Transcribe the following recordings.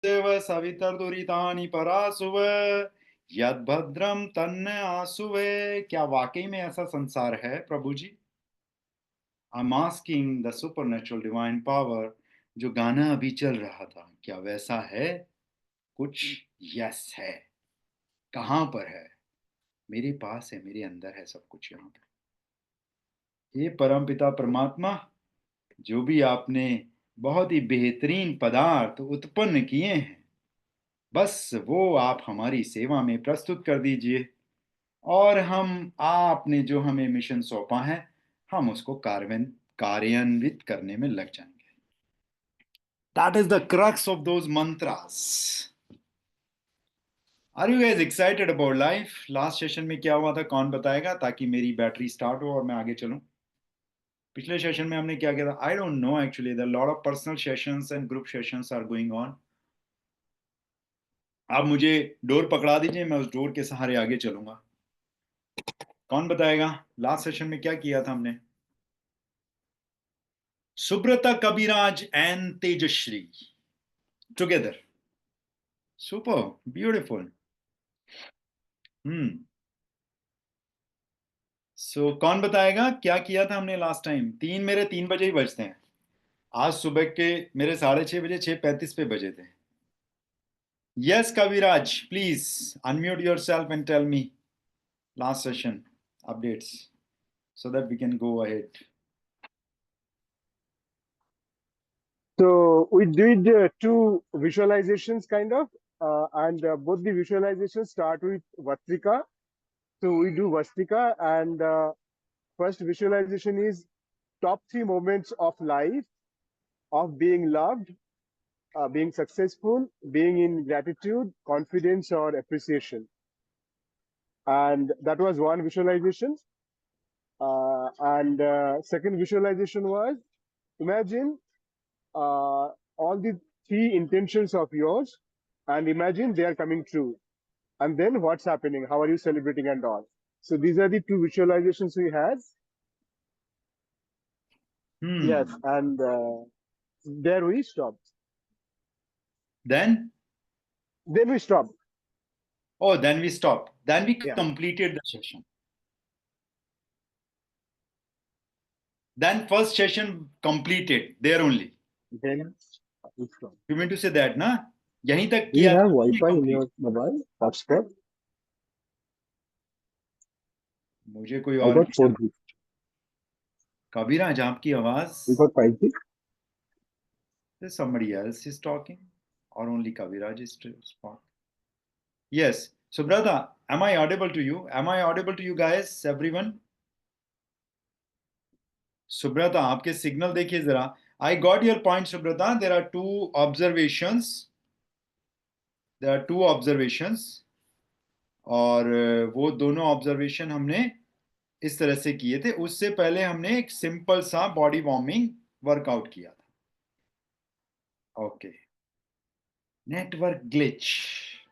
देव सवितर्दुरितानि परासुव यद्भद्रम तन्न आसुवे। क्या वाकई में ऐसा संसार है प्रभु जी? I am asking the supernatural divine power. जो गाना अभी चल रहा था, क्या वैसा है कुछ? यस है। कहां पर है? मेरे पास है, मेरे अंदर है सब कुछ यहाँ पे। हे परमपिता परमात्मा, जो भी आपने बहुत ही बेहतरीन पदार्थ उत्पन्न किए हैं, बस वो आप हमारी सेवा में प्रस्तुत कर दीजिए, और हम आपने जो हमें मिशन सौंपा है, हम उसको कार्यान्वित करने में लग जाएंगे। That is the crux of those mantras. Are you guys excited about life? Last session में क्या हुआ था कौन बताएगा, ताकि मेरी बैटरी स्टार्ट हो और मैं आगे चलूं? पिछले सेशन में हमने क्या किया था? I don't know actually. There lot of personal sessions and group sessions are going on. आप मुझे डोर पकड़ा दीजिए, मैं उस डोर के सहारे आगे चलूंगा। कौन बताएगा लास्ट सेशन में क्या किया था हमने? Subrata Kaviraj and Tejashree together. Super beautiful. कौन बताएगा क्या किया था हमने लास्ट टाइम? मेरे 3 बजे ही बजते हैं। आज सुबह के मेरे 6:30 बजे, 6:35 पे बजे थे। Yes Kaviraj, please unmute yourself and tell me last session updates so that we can go ahead. So we did two visualizations kind of, and both the visualizations start with Vastrika. So we do Vastrika, and first visualization is top 3 moments of life of being loved, being successful, being in gratitude, confidence, or appreciation. And that was one visualization. And second visualization was, imagine all the 3 intentions of yours, and imagine they are coming true. And then what's happening? How are you celebrating and all? So these are the 2 visualizations we had. Yes, and there we stopped. Then we stopped. Oh, then we stopped. Then we Yeah. completed the session. Then first session completed there only. Then we stopped. You mean to say that, na? यहीं तक Do you किया have था, Wi-Fi in complete. your mobile hotspot? मुझे कोई I और got 4G. Kabiraj, आपकी आवाज You got 5G? somebody else is talking, or only Kaviraj is talking? Yes. So brother, am I audible to you? Am I audible to you guys, everyone? Subrata, आपके signal देखिए जरा। I got your point, Subrata. There are two observations. और वो दोनों observation हमने इस तरह से किए थे। उससे पहले हमने एक सिंपल सा बॉडी वार्मिंग वर्कआउट किया था। Okay. Network glitch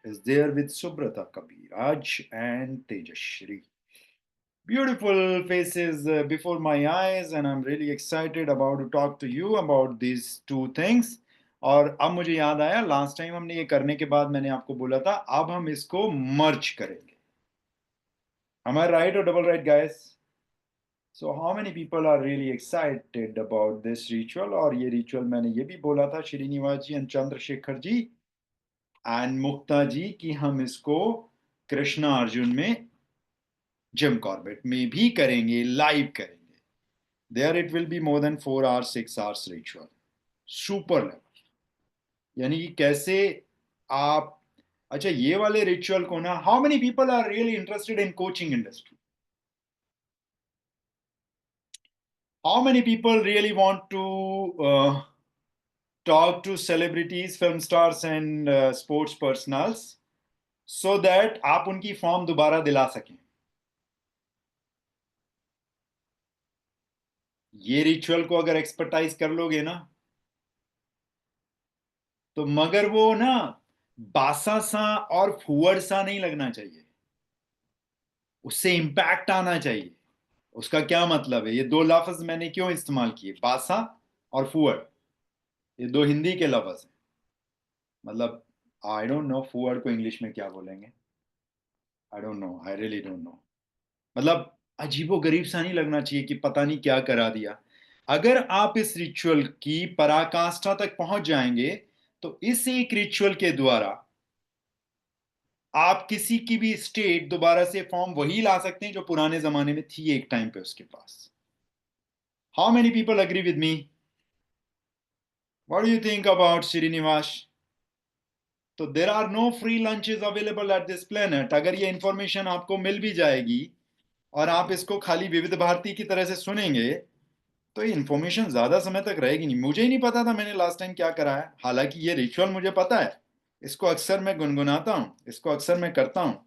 is there with Subrata, Kabiraj and Tejashri. Beautiful faces before my eyes, and I'm really excited about to talk to you about these two things. और अब मुझे याद आया, last time हमने ये करने के बाद मैंने आपको बोला था अब हम इसको मर्ज करेंगे। Am I right or double right, guys? So how many people are really excited about this ritual? और ये ritual मैंने ये भी बोला था श्रीनिवास जी एंड चंद्रशेखर जी एंड मुक्ता जी कि हम इसको कृष्णा अर्जुन में जिम कॉर्बेट में भी करेंगे, लाइव करेंगे। There it will be more than 4 hours 6 hours ritual, super level. यानी कि कैसे आप, अच्छा ये वाले रिचुअल को ना, how many people are really interested in coaching industry? How many people really want to talk to celebrities, film stars and sports personals so that आप उनकी फॉर्म दोबारा दिला सकें? ये रिचुअल को अगर एक्सपर्टाइज कर लोगे ना, तो मगर वो ना बासा सा और फुअर सा नहीं लगना चाहिए, उससे इंपैक्ट आना चाहिए। उसका क्या मतलब है? ये दो लफ्ज मैंने क्यों इस्तेमाल किए, बासा और फुअर? ये दो हिंदी के लफ्ज हैं। मतलब आई डोंट नो फॉरवर्ड को इंग्लिश में क्या बोलेंगे, आई don't no, I really don't know. मतलब अजीबो गरीब सा नहीं लगना चाहिए कि पता नहीं क्या करा दिया। अगर आप इस रिचुअल की पराकाष्ठा तक पहुंच जाएंगे तो इस एक रिचुअल के द्वारा आप किसी की भी स्टेट दोबारा से फॉर्म वही ला सकते हैं जो पुराने जमाने में थी एक टाइम पे उसके पास। How many people agree with me? What do you think about Srinivas? तो there are no free lunches available at this planet. अगर ये इंफॉर्मेशन आपको मिल भी जाएगी और आप इसको खाली विविध भारती की तरह से सुनेंगे तो ये इन्फॉर्मेशन ज्यादा समय तक रहेगी नहीं। मुझे ही नहीं पता था मैंने लास्ट टाइम क्या करा है, हालांकि ये रिचुअल मुझे पता है, इसको अक्सर मैं गुनगुनाता हूँ, इसको अक्सर मैं करता हूँ,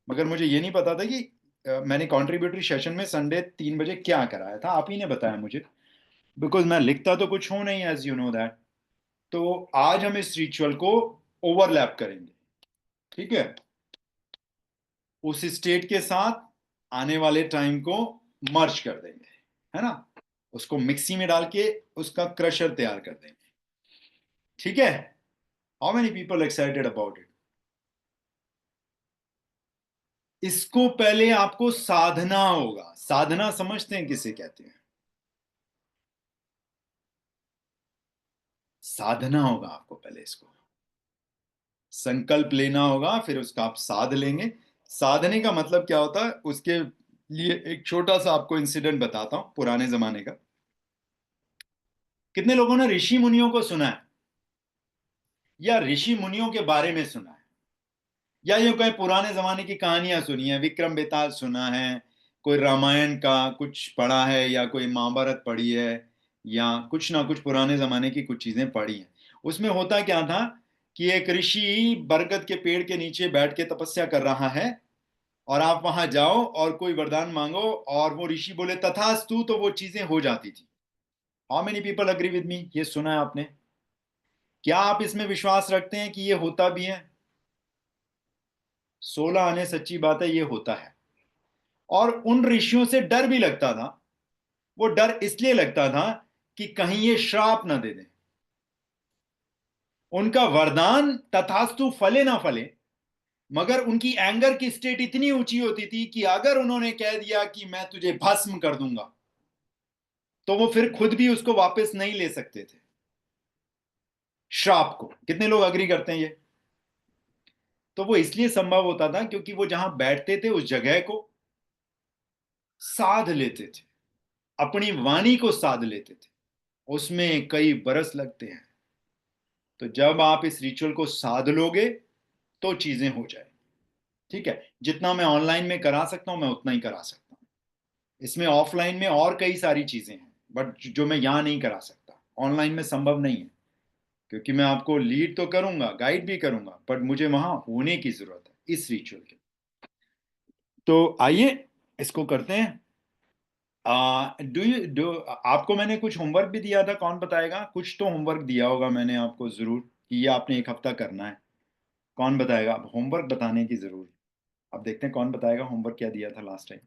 मगर मुझे ये नहीं पता था कि मैंने कॉन्ट्रीब्यूटरी सेशन में संडे 3 बजे क्या कराया था। आप ही ने बताया मुझे, बिकॉज मैं लिखता तो कुछ हूं नहीं, एज यू नो दैट। तो आज हम इस रिचुअल को ओवरलैप करेंगे, ठीक है, उस स्टेट के साथ आने वाले टाइम को मर्ज कर देंगे, है ना, उसको मिक्सी में डाल के उसका क्रशर तैयार कर देंगे, ठीक है। How many people excited about it? इसको पहले आपको साधना होगा। साधना समझते हैं किसे कहते हैं? साधना होगा आपको, पहले इसको संकल्प लेना होगा, फिर उसका आप साध लेंगे। साधने का मतलब क्या होता है उसके लिए एक छोटा सा आपको इंसिडेंट बताता हूं पुराने जमाने का। कितने लोगों ने ऋषि मुनियों को सुना है या ऋषि मुनियों के बारे में सुना है, या यूं कहीं पुराने जमाने की कहानियां सुनी है, विक्रम बेताल सुना है, कोई रामायण का कुछ पढ़ा है, या कोई महाभारत पढ़ी है, या कुछ ना कुछ पुराने जमाने की कुछ चीजें पढ़ी हैं। उसमें होता क्या था कि एक ऋषि बरगद के पेड़ के नीचे बैठ के तपस्या कर रहा है और आप वहां जाओ और कोई वरदान मांगो और वो ऋषि बोले तथास्तु, तो वो चीजें हो जाती थी। How many people agree with मी? ये सुना है आपने? क्या आप इसमें विश्वास रखते हैं कि ये होता भी है? 16 आने सच्ची बात है, ये होता है। और उन ऋषियों से डर भी लगता था। वो डर इसलिए लगता था कि कहीं ये श्राप ना दे दें। उनका वरदान तथास्तु फले ना फले, मगर उनकी एंगर की स्टेट इतनी ऊंची होती थी कि अगर उन्होंने कह दिया कि मैं तुझे भस्म कर दूंगा तो वो फिर खुद भी उसको वापस नहीं ले सकते थे, श्राप को। कितने लोग अग्री करते हैं ये? तो वो इसलिए संभव होता था क्योंकि वो जहां बैठते थे उस जगह को साध लेते थे, अपनी वाणी को साध लेते थे। उसमें कई बरस लगते हैं। तो जब आप इस रिचुअल को साध लोगे तो चीजें हो जाए, ठीक है। जितना मैं ऑनलाइन में करा सकता हूं मैं उतना ही करा सकता हूं। इसमें ऑफलाइन में और कई सारी चीजें हैं, बट जो मैं यहां नहीं करा सकता, ऑनलाइन में संभव नहीं है, क्योंकि मैं आपको लीड तो करूंगा, गाइड भी करूंगा, बट मुझे वहां होने की जरूरत है इस रिचुअल के। तो आइए इसको करते हैं। डू यू डू आपको मैंने कुछ होमवर्क भी दिया था, कौन बताएगा? कुछ तो होमवर्क दिया होगा मैंने आपको जरूर, कि ये आपने एक हफ्ता करना है। कौन बताएगा? अब होमवर्क बताने की जरूर। अब देखते हैं कौन बताएगा होमवर्क क्या दिया था लास्ट टाइम।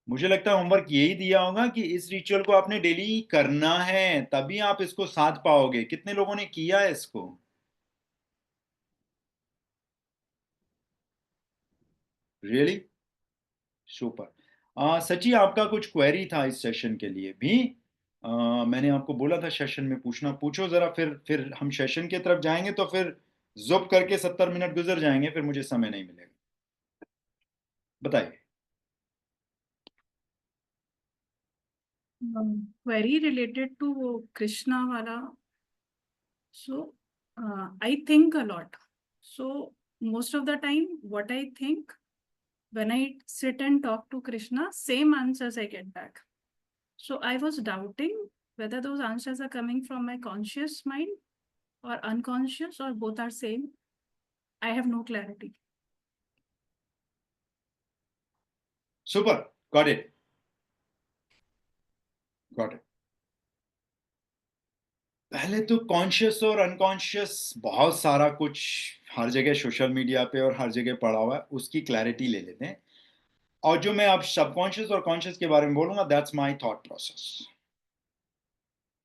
मुझे लगता है होमवर्क यही दिया होगा कि इस रिचुअल को आपने डेली करना है, तभी आप इसको साध पाओगे। कितने लोगों ने किया है इसको? रियली? सुपर। सची, आपका कुछ क्वेरी था इस सेशन के लिए भी? मैंने आपको बोला था सेशन में पूछना, पूछो जरा, फिर हम सेशन की तरफ जाएंगे तो फिर जुप करके 70 मिनट गुजर जाएंगे, फिर मुझे समय नहीं मिलेगा। बताइए। Query related to वो Krishna वाला. So I think a lot. So most of the time, what I think when I sit and talk to Krishna, same answers I get back. So I was doubting whether those answers are coming from my conscious mind or unconscious, or both are same. I have no clarity. Super, got it, got it. पहले तो conscious और unconscious बहुत सारा कुछ हर जगह social media पे और हर जगह पड़ा हुआ है, उसकी क्लैरिटी ले लेते हैं। और जो मैं अब सबकॉन्शियस और कॉन्शियस के बारे में बोलूंगा, दैट्स माय थॉट प्रोसेस।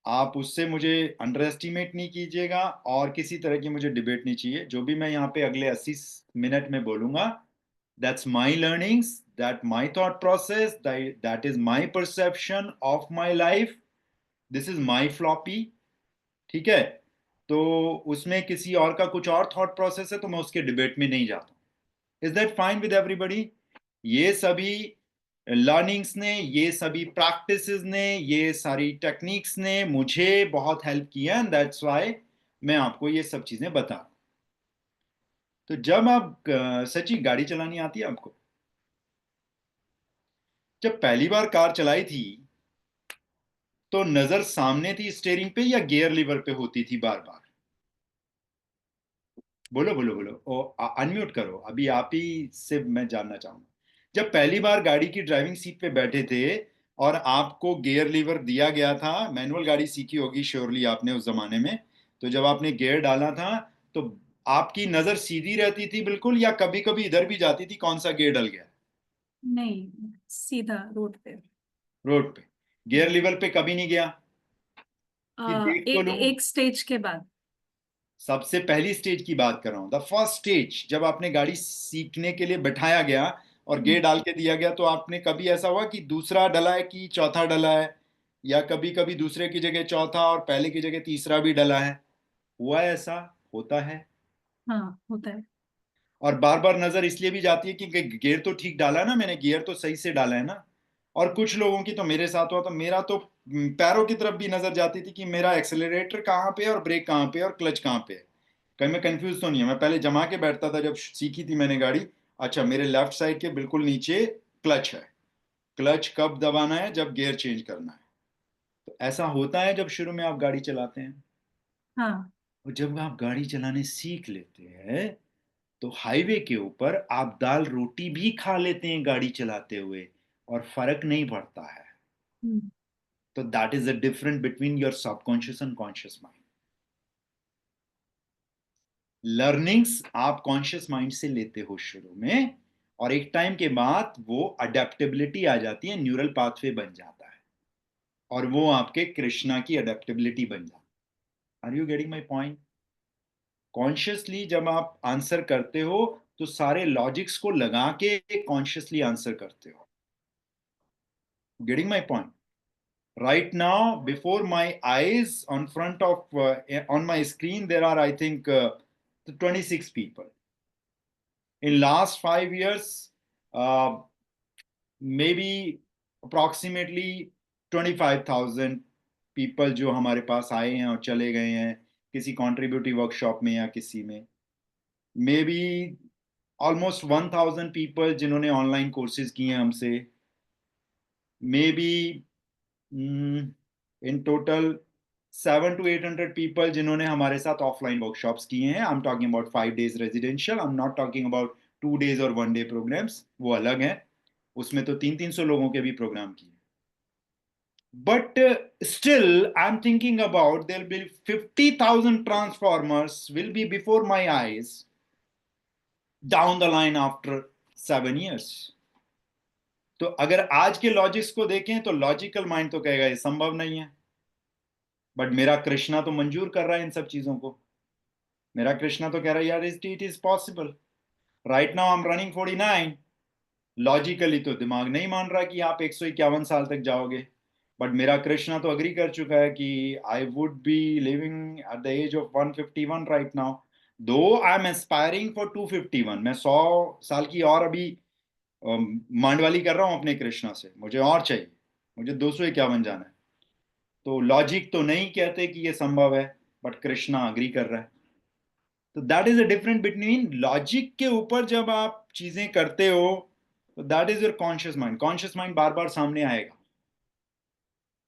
आप उससे मुझे अंडर एस्टिमेट नहीं कीजिएगा और किसी तरह की मुझे डिबेट नहीं चाहिए। जो भी मैं यहाँ पे अगले 80 मिनट में बोलूंगा, that's my learnings, that my thought process, that is my perception of my life, this is my floppy. ठीक है, तो उसमें किसी और का कुछ और थॉट प्रोसेस है तो मैं उसके डिबेट में नहीं जाता। Is that fine with everybody? ये सभी लर्निंग्स ने, ये सभी प्रैक्टिसेस ने, ये सारी टेक्निक्स ने मुझे बहुत हेल्प किया एंड दैट्स व्हाई मैं आपको ये सब चीजें बता रहा हूं। तो जब आप सच्ची गाड़ी चलानी आती है आपको? जब पहली बार कार चलाई थी तो नजर सामने थी स्टीयरिंग पे या गियर लीवर पे होती थी बार बार? बोलो बोलो बोलो, ओ अनम्यूट करो, अभी आप ही से मैं जानना चाहूंगा। जब पहली बार गाड़ी की ड्राइविंग सीट पे बैठे थे और आपको गियर लीवर दिया गया था, मैनुअल गाड़ी सीखी होगी श्योरली आपने उस जमाने में, तो जब आपने गियर डाला था तो आपकी नजर सीधी रहती थी बिल्कुल, या कभी कभी इधर भी जाती थी कौन सा गियर डल गया? नहीं, सीधा रोड पे। रोड पे गियर लीवर पे कभी नहीं गया कि देख तो एक लूं? एक स्टेज के बाद। सबसे पहली स्टेज की बात कर रहा हूं, द फर्स्ट स्टेज, जब आपने गाड़ी सीखने के लिए बैठाया गया और गियर डाल के दिया गया, तो आपने कभी ऐसा हुआ कि दूसरा डला है कि चौथा डला है, या कभी कभी दूसरे की जगह चौथा और पहले की जगह तीसरा भी डला है? हुआ है ऐसा? होता है। हाँ, होता है। और बार बार नजर इसलिए भी जाती है कि गियर तो ठीक डाला है ना मैंने, गियर तो सही से डाला है ना। और कुछ लोगों की, तो मेरे साथ हुआ, तो मेरा तो पैरों की तरफ भी नजर जाती थी कि मेरा एक्सेलरेटर कहाँ पे है और ब्रेक कहाँ पे है और क्लच कहाँ पे है। कहीं मैं कंफ्यूज तो नहीं है? मैं पहले जमा के बैठता था जब सीखी थी मैंने गाड़ी, अच्छा मेरे लेफ्ट साइड के बिल्कुल नीचे क्लच है, क्लच कब दबाना है? जब गियर चेंज करना है। तो ऐसा होता है जब शुरू में आप गाड़ी चलाते हैं। हाँ। और जब आप गाड़ी चलाने सीख लेते हैं तो हाईवे के ऊपर आप दाल रोटी भी खा लेते हैं गाड़ी चलाते हुए और फर्क नहीं पड़ता है। हम्म। तो that is the difference between your subconscious and conscious mind. Learnings आप कॉन्शियस माइंड से लेते हो शुरू में, और एक टाइम के बाद वो अडेप्टेबिलिटी आ जाती है, न्यूरल पाथवे बन जाता है, और वो आपके कृष्णा की अडेप्टेबिलिटी बन जाती है। Are you getting my point? Consciously जब आप आंसर करते हो तो सारे लॉजिक्स को लगा के कॉन्शियसली आंसर करते हो। Getting my point? right now before my eyes, on front of on my screen there are, I think, 26 people. In last 5 years, maybe approximately 25,000 people जो हमारे पास आए हैं और चले गए हैं किसी कॉन्ट्रीब्यूटिव वर्कशॉप में या किसी में, मे बी ऑलमोस्ट 1,000 पीपल जिन्होंने ऑनलाइन कोर्सेज किए हैं हमसे, may be in total 700 to 800 people जिन्होंने हमारे साथ ऑफलाइन वर्कशॉप्स किए हैं। I am talking about 5 days residential, I am not talking about 2 days और 1 day प्रोग्राम्स, वो अलग हैं। उसमें तो 300-300 लोगों के भी प्रोग्राम किए। But still I am thinking about their will 50,000 transformers will be before my eyes down the line after 7 years। तो अगर आज के लॉजिक्स को देखें तो लॉजिकल माइंड तो कहेगा ये संभव नहीं है, बट मेरा कृष्णा तो मंजूर कर रहा है इन सब चीजों को। मेरा कृष्णा तो कह रहा है यार it is possible. Right now I am running 49, logically तो दिमाग नहीं मान रहा कि आप 151 साल तक जाओगे, बट मेरा कृष्णा तो अग्री कर चुका है कि I would be living at the age of 151 right now, though I M aspiring for 251। मैं 100 साल की और अभी मांडवाली कर रहा हूं अपने कृष्णा से, मुझे और चाहिए, मुझे 251 जाना है। तो लॉजिक तो नहीं कहते कि ये संभव है, बट कृष्णा अग्री कर रहा है। तो that is a difference between logic के ऊपर जब आप चीजें करते हो, तो that is your conscious mind. Conscious mind बार बार सामने आएगा।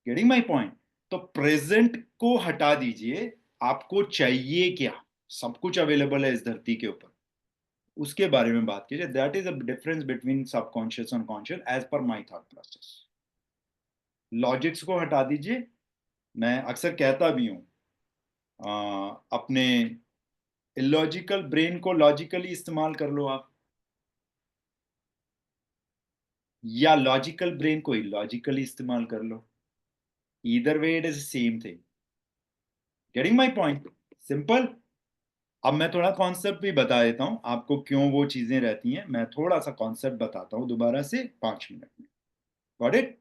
Getting my point? तो प्रेजेंट को हटा दीजिए, आपको चाहिए क्या? सब कुछ अवेलेबल है इस धरती के ऊपर, उसके बारे में बात कीजिए। That is a difference between subconscious and conscious as per my thought process. Logics को हटा दीजिए। मैं अक्सर कहता भी हूं, अपने इलॉजिकल ब्रेन को लॉजिकली इस्तेमाल कर लो आप, या लॉजिकल ब्रेन को इलॉजिकली इस्तेमाल कर लो। Either way it is same thing. Getting my point? Simple. अब मैं थोड़ा कॉन्सेप्ट भी बता देता हूं आपको, क्यों वो चीजें रहती हैं। मैं थोड़ा सा कॉन्सेप्ट बताता हूं दोबारा से 5 मिनट में। Got it?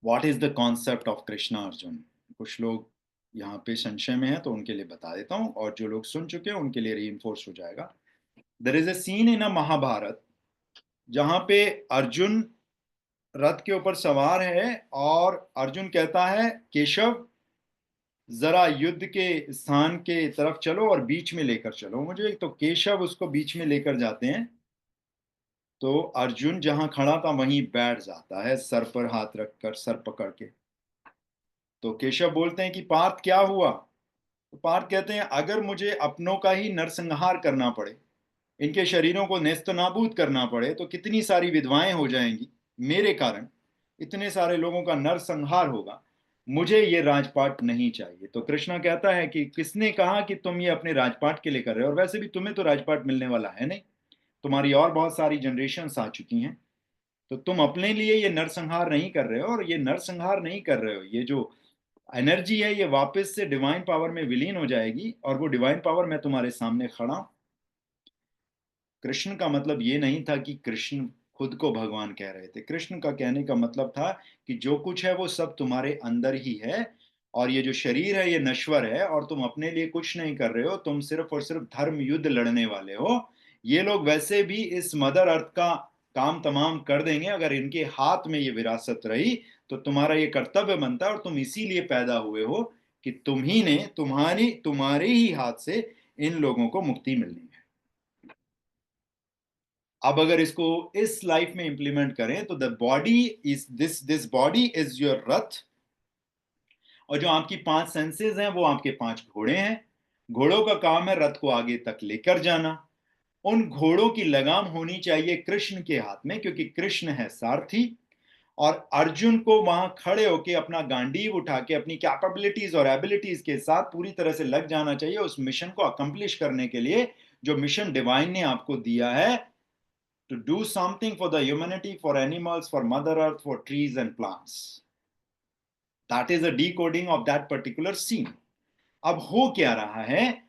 What is the concept of Krishna Arjun? कुछ लोग यहाँ पे संशय में है तो उनके लिए बता देता हूं, और जो लोग सुन चुके हैं उनके लिए रीइंफोर्स हो जाएगा। There is a scene in a Mahabharata जहां पे अर्जुन रथ के ऊपर सवार है, और अर्जुन कहता है केशव जरा युद्ध के स्थान के तरफ चलो और बीच में लेकर चलो मुझे। तो केशव उसको बीच में लेकर जाते हैं, तो अर्जुन जहां खड़ा था वहीं बैठ जाता है, सर पर हाथ रखकर, सर पकड़ के। तो केशव बोलते हैं कि पार्थ क्या हुआ? तो पार्थ कहते हैं अगर मुझे अपनों का ही नरसंहार करना पड़े, इनके शरीरों को नेस्त नाबूद करना पड़े, तो कितनी सारी विधवाएं हो जाएंगी मेरे कारण, इतने सारे लोगों का नरसंहार होगा, मुझे ये राजपाट नहीं चाहिए। तो कृष्णा कहता है कि किसने कहा कि तुम ये अपने राजपाट के लिए कर रहे हो, और वैसे भी तुम्हें तो राजपाट मिलने वाला है नहीं, तुम्हारी और बहुत सारी जनरेशन्स आ चुकी हैं, तो तुम अपने लिए ये नरसंहार नहीं कर रहे हो। और ये नरसंहार नहीं कर रहे हो, ये जो एनर्जी है ये वापस से डिवाइन पावर में विलीन हो जाएगी, और वो डिवाइन पावर मैं तुम्हारे सामने खड़ा हूं। कृष्ण का मतलब ये नहीं था कि कृष्ण खुद को भगवान कह रहे थे। कृष्ण का कहने का मतलब था कि जो कुछ है वो सब तुम्हारे अंदर ही है, और ये जो शरीर है ये नश्वर है, और तुम अपने लिए कुछ नहीं कर रहे हो, तुम सिर्फ और सिर्फ धर्म युद्ध लड़ने वाले हो। ये लोग वैसे भी इस मदर अर्थ का काम तमाम कर देंगे अगर इनके हाथ में ये विरासत रही, तो तुम्हारा ये कर्तव्य बनता है, और तुम इसीलिए पैदा हुए हो कि तुम ही ने, तुम्हारे ही हाथ से इन लोगों को मुक्ति मिलनी है। अब अगर इसको इस लाइफ में इंप्लीमेंट करें तो the body is this body is your रथ, और जो आपकी 5 सेंसेस हैं वो आपके 5 घोड़े हैं। घोड़ों का काम है रथ को आगे तक लेकर जाना। उन घोड़ों की लगाम होनी चाहिए कृष्ण के हाथ में, क्योंकि कृष्ण है सारथी, और अर्जुन को वहां खड़े होके अपना गांडीव उठा के अपनी कैपेबिलिटीज और एबिलिटीज के साथ पूरी तरह से लग जाना चाहिए उस मिशन को अकम्प्लिश करने के लिए, जो मिशन डिवाइन ने आपको दिया है, to do something for the humanity, for animals, for mother earth, for trees and plants. That is a decoding of that particular scene. अब हो क्या रहा है,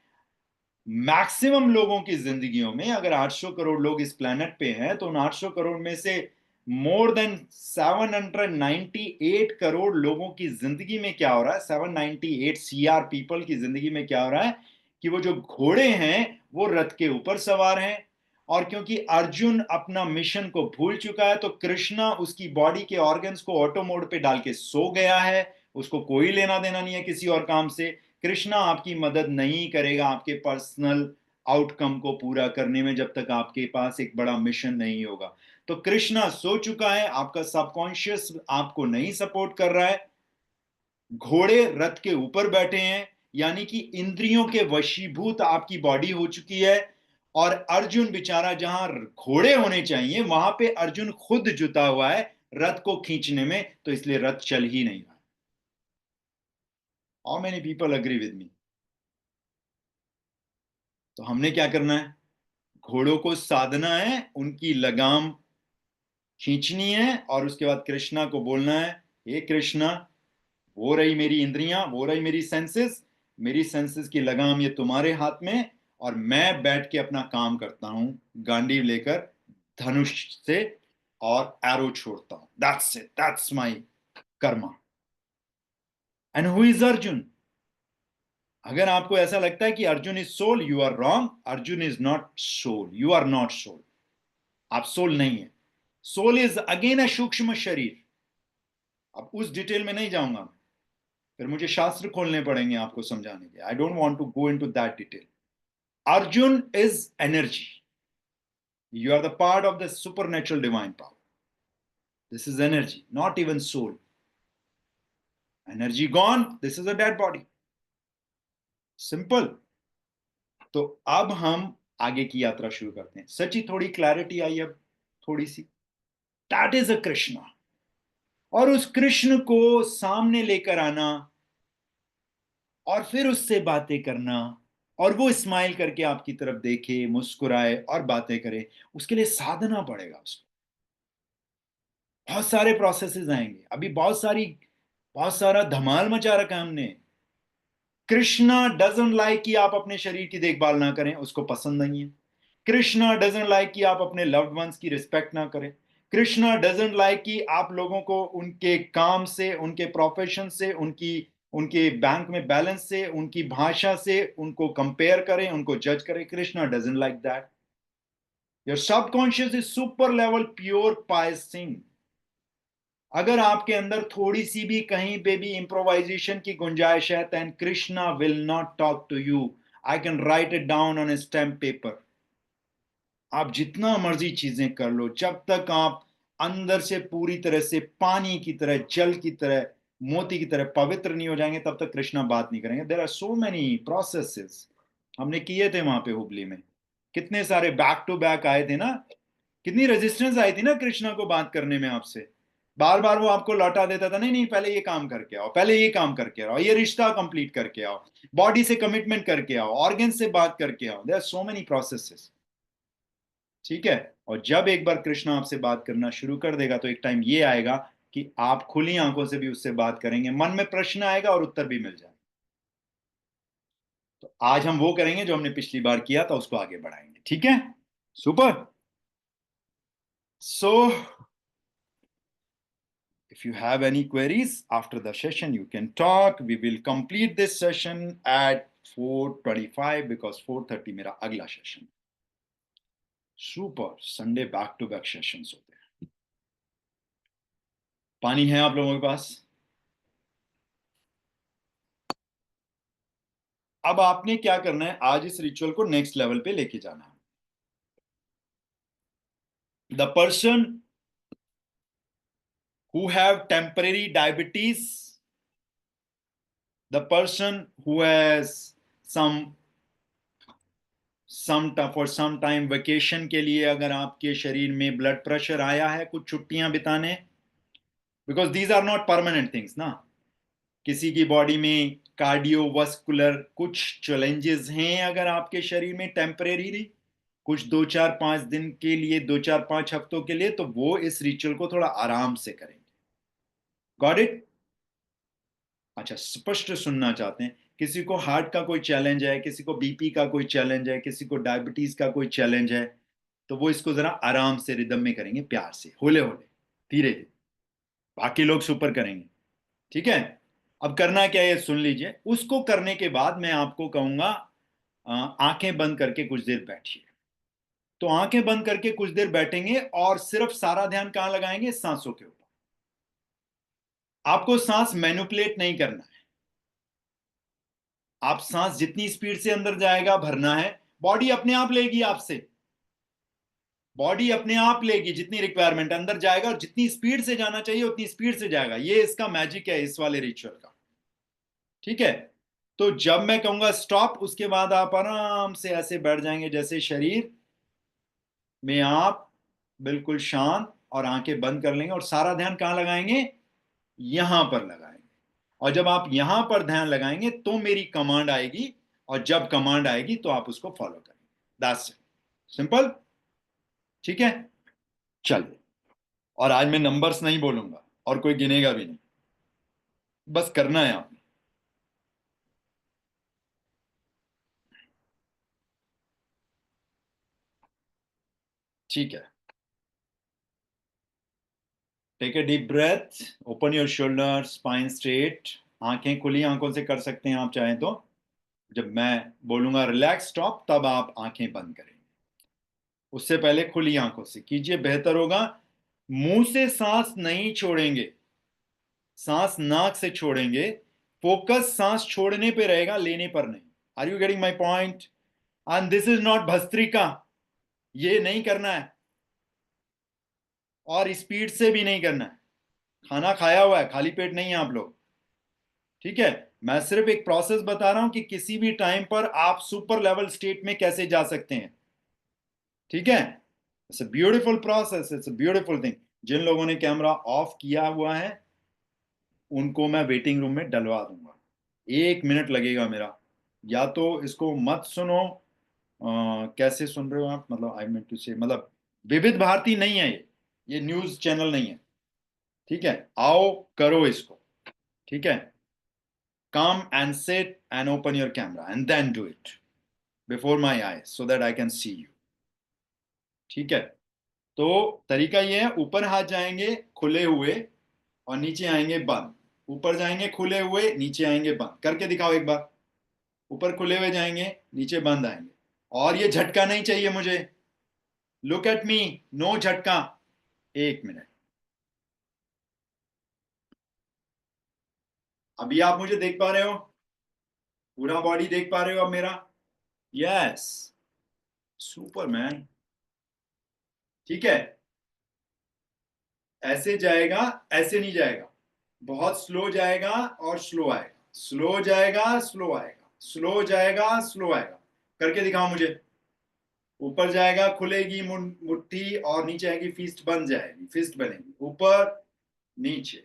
मैक्सिमम लोगों की जिंदगियों में, अगर 800 करोड़ लोग इस प्लेनेट पे हैं, तो उन 800 करोड़ में से मोर देन 798 करोड़ लोगों की जिंदगी में क्या हो रहा है, 798 CR पीपल की जिंदगी में क्या हो रहा है कि वो जो घोड़े हैं वो रथ के ऊपर सवार हैं। और क्योंकि अर्जुन अपना मिशन को भूल चुका है, तो कृष्णा उसकी बॉडी के ऑर्गन्स को ऑटो मोड पे डाल के सो गया है, उसको कोई लेना देना नहीं है किसी और काम से। कृष्णा आपकी मदद नहीं करेगा आपके पर्सनल आउटकम को पूरा करने में जब तक आपके पास एक बड़ा मिशन नहीं होगा। तो कृष्णा सो चुका है, आपका सबकॉन्शियस आपको नहीं सपोर्ट कर रहा है, घोड़े रथ के ऊपर बैठे हैं, यानी कि इंद्रियों के वशीभूत आपकी बॉडी हो चुकी है, और अर्जुन बेचारा जहां घोड़े होने चाहिए वहां पे अर्जुन खुद जुटा हुआ है रथ को खींचने में, तो इसलिए रथ चल ही नहीं रहा। How many people agree with मी? तो हमने क्या करना है, घोड़ों को साधना है, उनकी लगाम खींचनी है, और उसके बाद कृष्णा को बोलना है, हे कृष्णा, वो रही मेरी इंद्रियां, वो रही मेरी सेंसेस की लगाम ये तुम्हारे हाथ में, और मैं बैठ के अपना काम करता हूं गांडीव लेकर, धनुष से, और एरो छोड़ता हूं। That's it, that's my karma. And who is Arjun? अगर आपको ऐसा लगता है कि Arjun is soul, you are wrong. Arjun is not soul, you are not soul, आप सोल नहीं है। सोल इज अगेन अ सूक्ष्म शरीर। अब उस डिटेल में नहीं जाऊंगा मैं, फिर मुझे शास्त्र खोलने पड़ेंगे आपको समझाने के। I don't want to go into that detail. Arjun is energy, you are the part of the supernatural divine power. This is energy, not even soul. Energy gone, this is a dead body. Simple. तो अब हम आगे की यात्रा शुरू करते हैं। सच्ची थोड़ी क्लैरिटी आई अब, थोड़ी सी। दैट इज अ कृष्णा, और उस कृष्ण को सामने लेकर आना, और फिर उससे बातें करना, और वो स्माइल करके आपकी तरफ देखे, मुस्कुराए और बातें करे, उसके लिए साधना पड़ेगा उसको। बहुत सारे प्रोसेसेस आएंगे, अभी बहुत सारी बहुत सारा धमाल मचा रखा है हमने। कृष्णा डजंट लाइक कि आप अपने शरीर की देखभाल ना करें, उसको पसंद नहीं है। कृष्णा डजंट लाइक कि आप अपने लव्ड वंस की रिस्पेक्ट ना करें। कृष्णा डजंट लाइक कि आप लोगों को उनके काम से, उनके प्रोफेशन से, उनके बैंक में बैलेंस से, उनकी भाषा से उनको कंपेयर करें, उनको जज करें। Krishna doesn't like that. Your subconscious is super level pure pious thing. अगर आपके अंदर थोड़ी सी भी कहीं पे भी इम्प्रोवाइजेशन की गुंजाइश है, then Krishna will not talk to you. I can write it down on a stamp paper. आप जितना मर्जी चीजें कर लो, जब तक आप अंदर से पूरी तरह से पानी की तरह, जल की तरह, मोती की तरह पवित्र नहीं हो जाएंगे, तब तक कृष्णा बात नहीं करेंगे। There are so many processes हमने किए थे वहां पे हुबली में। कितने सारे बैक टू बैक आए थे ना, कितनी रेजिस्टेंस आई थी ना कृष्णा को बात करने में आपसे। बार बार वो आपको लौटा देता था, नहीं नहीं पहले ये काम करके आओ, पहले ये काम करके आओ, ये रिश्ता कंप्लीट करके आओ, बॉडी से कमिटमेंट करके आओ, ऑर्गन से बात करके आओ। There are so many processes. ठीक है। और जब एक बार कृष्णा आपसे बात करना शुरू कर देगा, तो एक टाइम ये आएगा कि आप खुली आंखों से भी उससे बात करेंगे, मन में प्रश्न आएगा और उत्तर भी मिल जाएगा। तो आज हम वो करेंगे जो हमने पिछली बार किया था, उसको आगे बढ़ाएंगे। ठीक है, super. So if you have any queries after the session, you can talk. We will complete this session at 4:25 because 4:30 मेरा अगला सेशन। Super, Sunday back to back sessions होते हैं। पानी है आप लोगों के पास? अब आपने क्या करना है, आज इस रिचुअल को नेक्स्ट लेवल पे लेके जाना है। The person who have temporary diabetes, the person who has for some time vacation के लिए अगर आपके शरीर में ब्लड प्रेशर आया है कुछ छुट्टियां बिताने, because these are not permanent things ना। किसी की बॉडी में कार्डियोवास्कुलर कुछ चैलेंजेस हैं अगर आपके शरीर में टेम्परेरी, कुछ 2-4-5 दिन के लिए, 2-4-5 हफ्तों के लिए, तो वो इस रिचुअल को थोड़ा आराम से करेंगे। Got it? अच्छा, स्पष्ट सुनना चाहते हैं? किसी को हार्ट का कोई चैलेंज है, किसी को बीपी का कोई चैलेंज है, किसी को डायबिटीज का कोई चैलेंज है, तो वो इसको जरा आराम से रिदम में करेंगे, प्यार से, होले होले, धीरे धीरे। बाकी लोग सुपर करेंगे। ठीक है। अब करना क्या है सुन लीजिए। उसको करने के बाद मैं आपको कहूंगा आंखें बंद करके कुछ देर बैठिए। तो आंखें बंद करके कुछ देर बैठेंगे और सिर्फ सारा ध्यान कहां लगाएंगे? सांसों के ऊपर। आपको सांस मैनिपुलेट नहीं करना है। आप सांस जितनी स्पीड से अंदर जाएगा भरना है, बॉडी अपने आप लेगी आपसे। बॉडी अपने आप लेगी जितनी रिक्वायरमेंट, अंदर जाएगा और जितनी स्पीड से जाना चाहिए उतनी स्पीड से जाएगा। ये इसका मैजिक है इस वाले रिचुअल का। ठीक है। तो जब मैं कहूंगा स्टॉप, उसके बाद आप आराम से ऐसे बैठ जाएंगे जैसे शरीर में आप बिल्कुल शांत, और आंखें बंद कर लेंगे और सारा ध्यान कहां लगाएंगे? यहां पर लगाएंगे। और जब आप यहां पर ध्यान लगाएंगे तो मेरी कमांड आएगी, और जब कमांड आएगी तो आप उसको फॉलो करेंगे। That's it, simple. ठीक है, चलिए। और आज मैं नंबर्स नहीं बोलूंगा और कोई गिनेगा भी नहीं, बस करना है आपने। ठीक है। Take a deep breath, open your shoulder, spine straight. आंखें खुली आंखों से कर सकते हैं आप चाहें तो। जब मैं बोलूंगा रिलैक्स स्टॉप, तब आप आंखें बंद करेंगे। उससे पहले खुली आंखों से कीजिए, बेहतर होगा। मुंह से सांस नहीं छोड़ेंगे, सांस नाक से छोड़ेंगे। फोकस सांस छोड़ने पे रहेगा, लेने पर नहीं। Are you getting my point? And this is not Bhastrika, ये नहीं करना है, और स्पीड से भी नहीं करना है। खाना खाया हुआ है, खाली पेट नहीं है आप लोग। ठीक है। मैं सिर्फ एक प्रोसेस बता रहा हूं कि किसी भी टाइम पर आप सुपर लेवल स्टेट में कैसे जा सकते हैं। ठीक है। It's a beautiful process, it's a beautiful thing. जिन लोगों ने कैमरा ऑफ किया हुआ है उनको मैं वेटिंग रूम में डलवा दूंगा। 1 मिनट लगेगा मेरा। या तो इसको मत सुनो, कैसे सुन रहे हो आप, मतलब आई मीन टू से, मतलब विविध भारती नहीं है ये न्यूज चैनल नहीं है। ठीक है, आओ करो इसको। ठीक ठीक है? Come and sit and open your camera and then do it before my eyes so that I can see you. ठीक है? तो तरीका ये है, ऊपर हाथ जाएंगे खुले हुए और नीचे आएंगे बंद, ऊपर जाएंगे खुले हुए, नीचे आएंगे बंद। करके दिखाओ एक बार। ऊपर खुले हुए जाएंगे, नीचे बंद आएंगे। और ये झटका नहीं चाहिए मुझे। लुक एट मी, नो झटका। 1 मिनट। अभी आप मुझे देख पा रहे हो? पूरा बॉडी देख पा रहे हो अब मेरा? Yes, Superman. ठीक है? ऐसे जाएगा, ऐसे नहीं जाएगा। बहुत स्लो जाएगा और स्लो आएगा, स्लो जाएगा, स्लो आएगा, स्लो जाएगा, स्लो आएगा। करके दिखाओ मुझे। ऊपर जाएगा, खुलेगी मुट्ठी, और नीचे आएगी फिस्ट, बन जाएगी, फिस्ट बनेगी। ऊपर नीचे,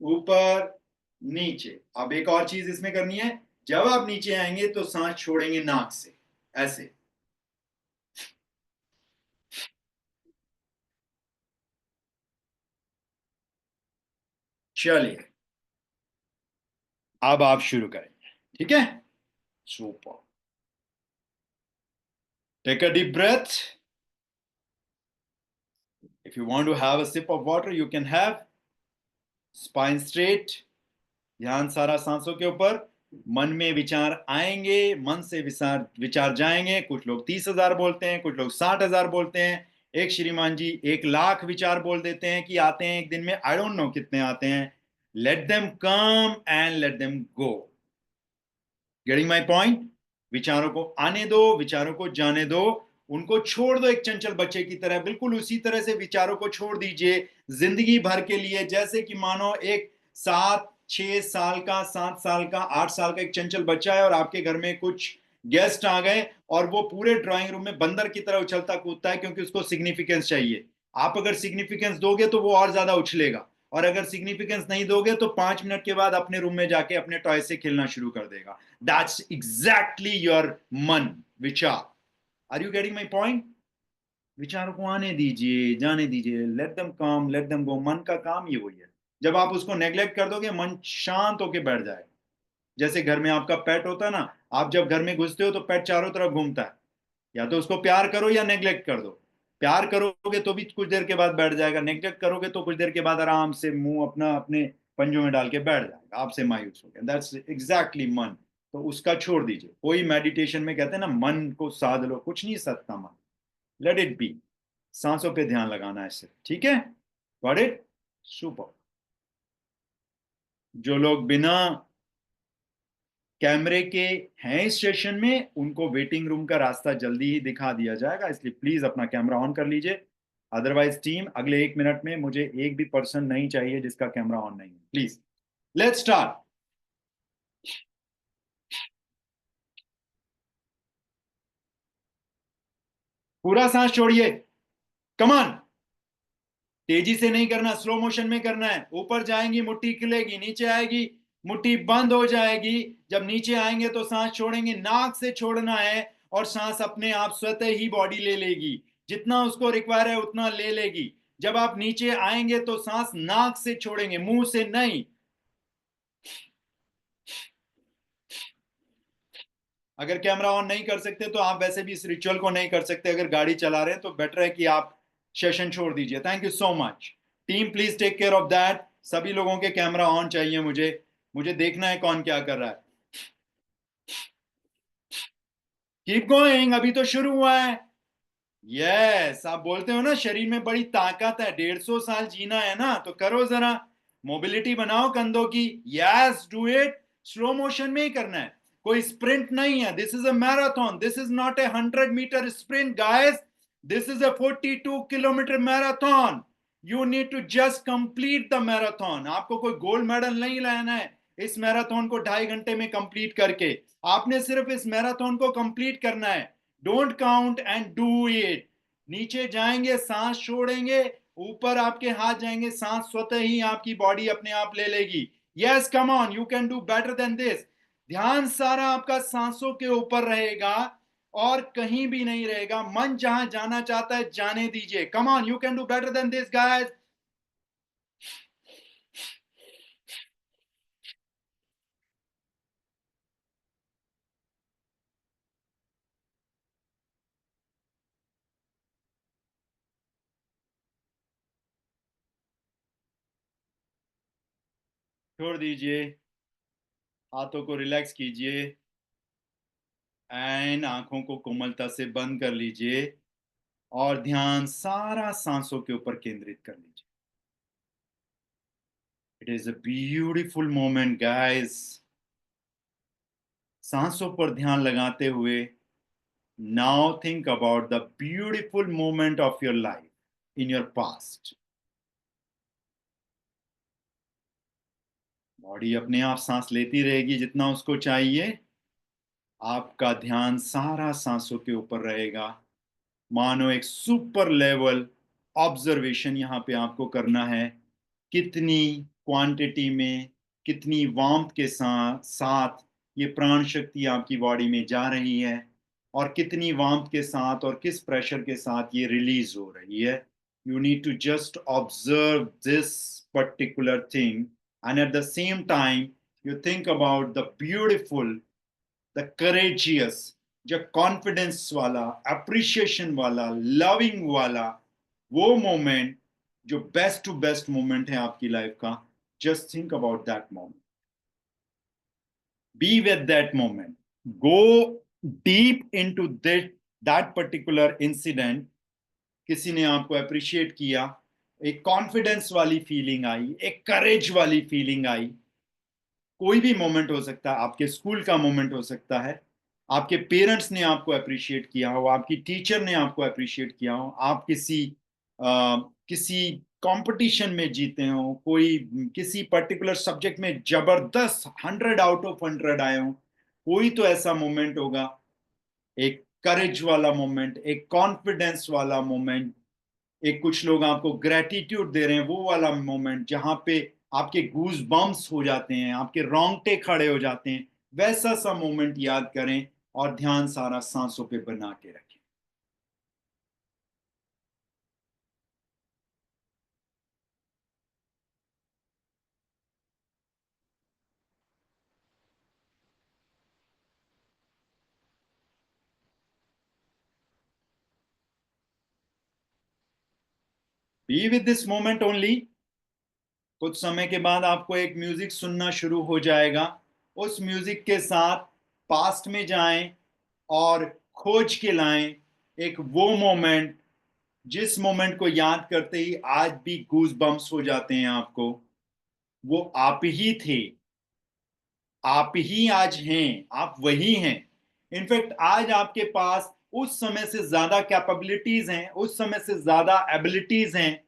ऊपर नीचे। अब एक और चीज इसमें करनी है, जब आप नीचे आएंगे तो सांस छोड़ेंगे नाक से, ऐसे। चलिए, अब आप शुरू करेंगे। ठीक है? Super. Take a deep breath. If you want to have a sip of water, you can have. Spine straight. ध्यान सारा सांसों के ऊपर। मन में विचार आएंगे, मन से विचार जाएंगे। कुछ लोग 30,000 बोलते हैं, कुछ लोग 60,000 बोलते हैं। एक श्रीमान जी 1,00,000 विचार बोल देते हैं कि आते हैं एक दिन में। आई डोंट नो कितने आते हैं। Late them come and let them go. Getting my point? विचारों को आने दो, विचारों को जाने दो, उनको छोड़ दो। एक चंचल बच्चे की तरह, बिल्कुल उसी तरह से विचारों को छोड़ दीजिए जिंदगी भर के लिए। जैसे कि मानो एक 6 साल का, 7 साल का, 8 साल का एक चंचल बच्चा है और आपके घर में कुछ गेस्ट आ गए और वो पूरे ड्राइंग रूम में बंदर की तरह उछलता कूदता है क्योंकि उसको सिग्निफिकेंस चाहिए। आप अगर सिग्निफिकेंस दोगे तो वो और ज्यादा उछलेगा, और अगर सिग्निफिकेंस नहीं दोगे तो 5 मिनट के बाद अपने रूम में जाके अपने टॉय से खेलना शुरू कर देगा। दैट्स एग्जैक्टली योर मन, विचार। Are you getting my point? विचारों को आने दीजिए, जाने दीजिए, let them come, let them go. मन का काम ये वही है। जब आप उसको नेग्लेक्ट कर दोगे, मन शांत होके बैठ जाएगा। जैसे घर में आपका पेट होता है ना, आप जब घर में घुसते हो तो पेट चारों तरफ घूमता है। या तो उसको प्यार करो या नेग्लेक्ट कर दो। प्यार करोगे तो भी कुछ देर के बाद बैठ जाएगा, नेग्लेक्ट करोगे तो कुछ देर के बाद आराम से मुंह अपना अपने पंजों में डाल के बैठ जाएगा, आपसे मायूस हो गया। दैट्स एग्जैक्टली मन। तो उसका छोड़ दीजिए। कोई मेडिटेशन में कहते हैं ना, मन को साध लो, कुछ नहीं सदता मन। Let it be. सांसों पे ध्यान लगाना है सिर्फ। ठीक है? Got it? सुपर। जो लोग बिना कैमरे के हैं इस सेशन में, उनको वेटिंग रूम का रास्ता जल्दी ही दिखा दिया जाएगा, इसलिए प्लीज अपना कैमरा ऑन कर लीजिए। अदरवाइज टीम, अगले 1 मिनट में मुझे एक भी पर्सन नहीं चाहिए जिसका कैमरा ऑन नहीं है, प्लीज। Let's start. पूरा सांस छोड़िए। कमान। तेजी से नहीं करना, स्लो मोशन में करना है। ऊपर जाएंगी मुट्ठी खुलेगी, नीचे आएगी मुट्ठी बंद हो जाएगी। जब नीचे आएंगे तो सांस छोड़ेंगे, नाक से छोड़ना है, और सांस अपने आप स्वतः ही बॉडी ले लेगी। जितना उसको रिक्वायर है उतना ले लेगी। जब आप नीचे आएंगे तो सांस नाक से छोड़ेंगे, मुंह से नहीं। अगर कैमरा ऑन नहीं कर सकते तो आप वैसे भी इस रिचुअल को नहीं कर सकते। अगर गाड़ी चला रहे हैं तो बेटर है कि आप सेशन छोड़ दीजिए। Thank you so much team, please take care of that. सभी लोगों के कैमरा ऑन चाहिए मुझे। मुझे देखना है कौन क्या कर रहा है। कीप गोइंग, अभी तो शुरू हुआ है। यस, आप बोलते हो ना शरीर में बड़ी ताकत है, 150 साल जीना है ना, तो करो जरा मोबिलिटी बनाओ कंधों की। Yes, do it. Slow motion में ही करना है, कोई स्प्रिंट नहीं है। This is a marathon, this is not a 100 metre sprint guys, this is a 42 kilometre marathon. You need to just complete the marathon. आपको कोई गोल्ड मेडल नहीं लाना है इस मैराथन को 2.5 घंटे में कंप्लीट करके। आपने सिर्फ इस मैराथन को कंप्लीट करना है। Don't count and do it. नीचे जाएंगे, सांस छोड़ेंगे, ऊपर आपके हाथ जाएंगे, सांस स्वतः ही आपकी बॉडी अपने आप ले लेगी। Yes, come on, you can do better than this. ध्यान सारा आपका सांसों के ऊपर रहेगा और कहीं भी नहीं रहेगा। मन जहां जाना चाहता है जाने दीजिए। Come on, you can do better than this guys. छोड़ दीजिए, हाथों को रिलैक्स कीजिए एंड आंखों को कोमलता से बंद कर लीजिए और ध्यान सारा सांसों के ऊपर केंद्रित कर लीजिए। It is a beautiful moment guys. सांसों पर ध्यान लगाते हुए now think about the beautiful moment of your life in your past. Body अपने आप सांस लेती रहेगी जितना उसको चाहिए, आपका ध्यान सारा सांसों के ऊपर रहेगा। मानो एक सुपर लेवल ऑब्जर्वेशन यहाँ पे आपको करना है, कितनी क्वांटिटी में, कितनी वार्मथ के साथ ये प्राण शक्ति आपकी बॉडी में जा रही है और कितनी वार्मथ के साथ और किस प्रेशर के साथ ये रिलीज हो रही है। You need to just observe this particular thing and at the same time you think about the beautiful, the courageous, जो कॉन्फिडेंस वाला, अप्रिशिएशन वाला, लविंग वाला वो मोमेंट जो बेस्ट टू बेस्ट मोमेंट है आपकी लाइफ का। Just think about that moment, be with that moment, go deep into that particular incident. किसी ने आपको अप्रिशिएट किया, एक कॉन्फिडेंस वाली फीलिंग आई, एक करेज वाली फीलिंग आई। कोई भी मोमेंट हो सकता है, आपके स्कूल का मोमेंट हो सकता है, आपके पेरेंट्स ने आपको अप्रिशिएट किया हो, आपकी टीचर ने आपको अप्रिशिएट किया हो, आप किसी कंपटीशन में जीते हो, कोई किसी पर्टिकुलर सब्जेक्ट में जबरदस्त 100 आउट ऑफ 100 आए हो। कोई तो ऐसा मोमेंट होगा, एक करेज वाला मोमेंट, एक कॉन्फिडेंस वाला मोमेंट, एक कुछ लोग आपको ग्रेटिट्यूड दे रहे हैं वो वाला मोमेंट जहां पे आपके गूज बम्प्स हो जाते हैं, आपके रोंगटे खड़े हो जाते हैं। वैसा सा मोमेंट याद करें और ध्यान सारा सांसों पे बना के रखें। Be with this moment only. कुछ समय के बाद आपको एक म्यूजिक सुनना शुरू हो जाएगा। उस म्यूजिक के साथ पास्ट में जाएं और खोज के लाएं एक वो मोमेंट जिस मोमेंट को याद करते ही आज भी गूज बम्प्स हो जाते हैं आपको। वो आप ही थे, आप ही आज हैं, आप वही हैं। इनफैक्ट आज आपके पास उस समय से ज्यादा कैपेबिलिटीज हैं, उस समय से ज्यादा एबिलिटीज हैं,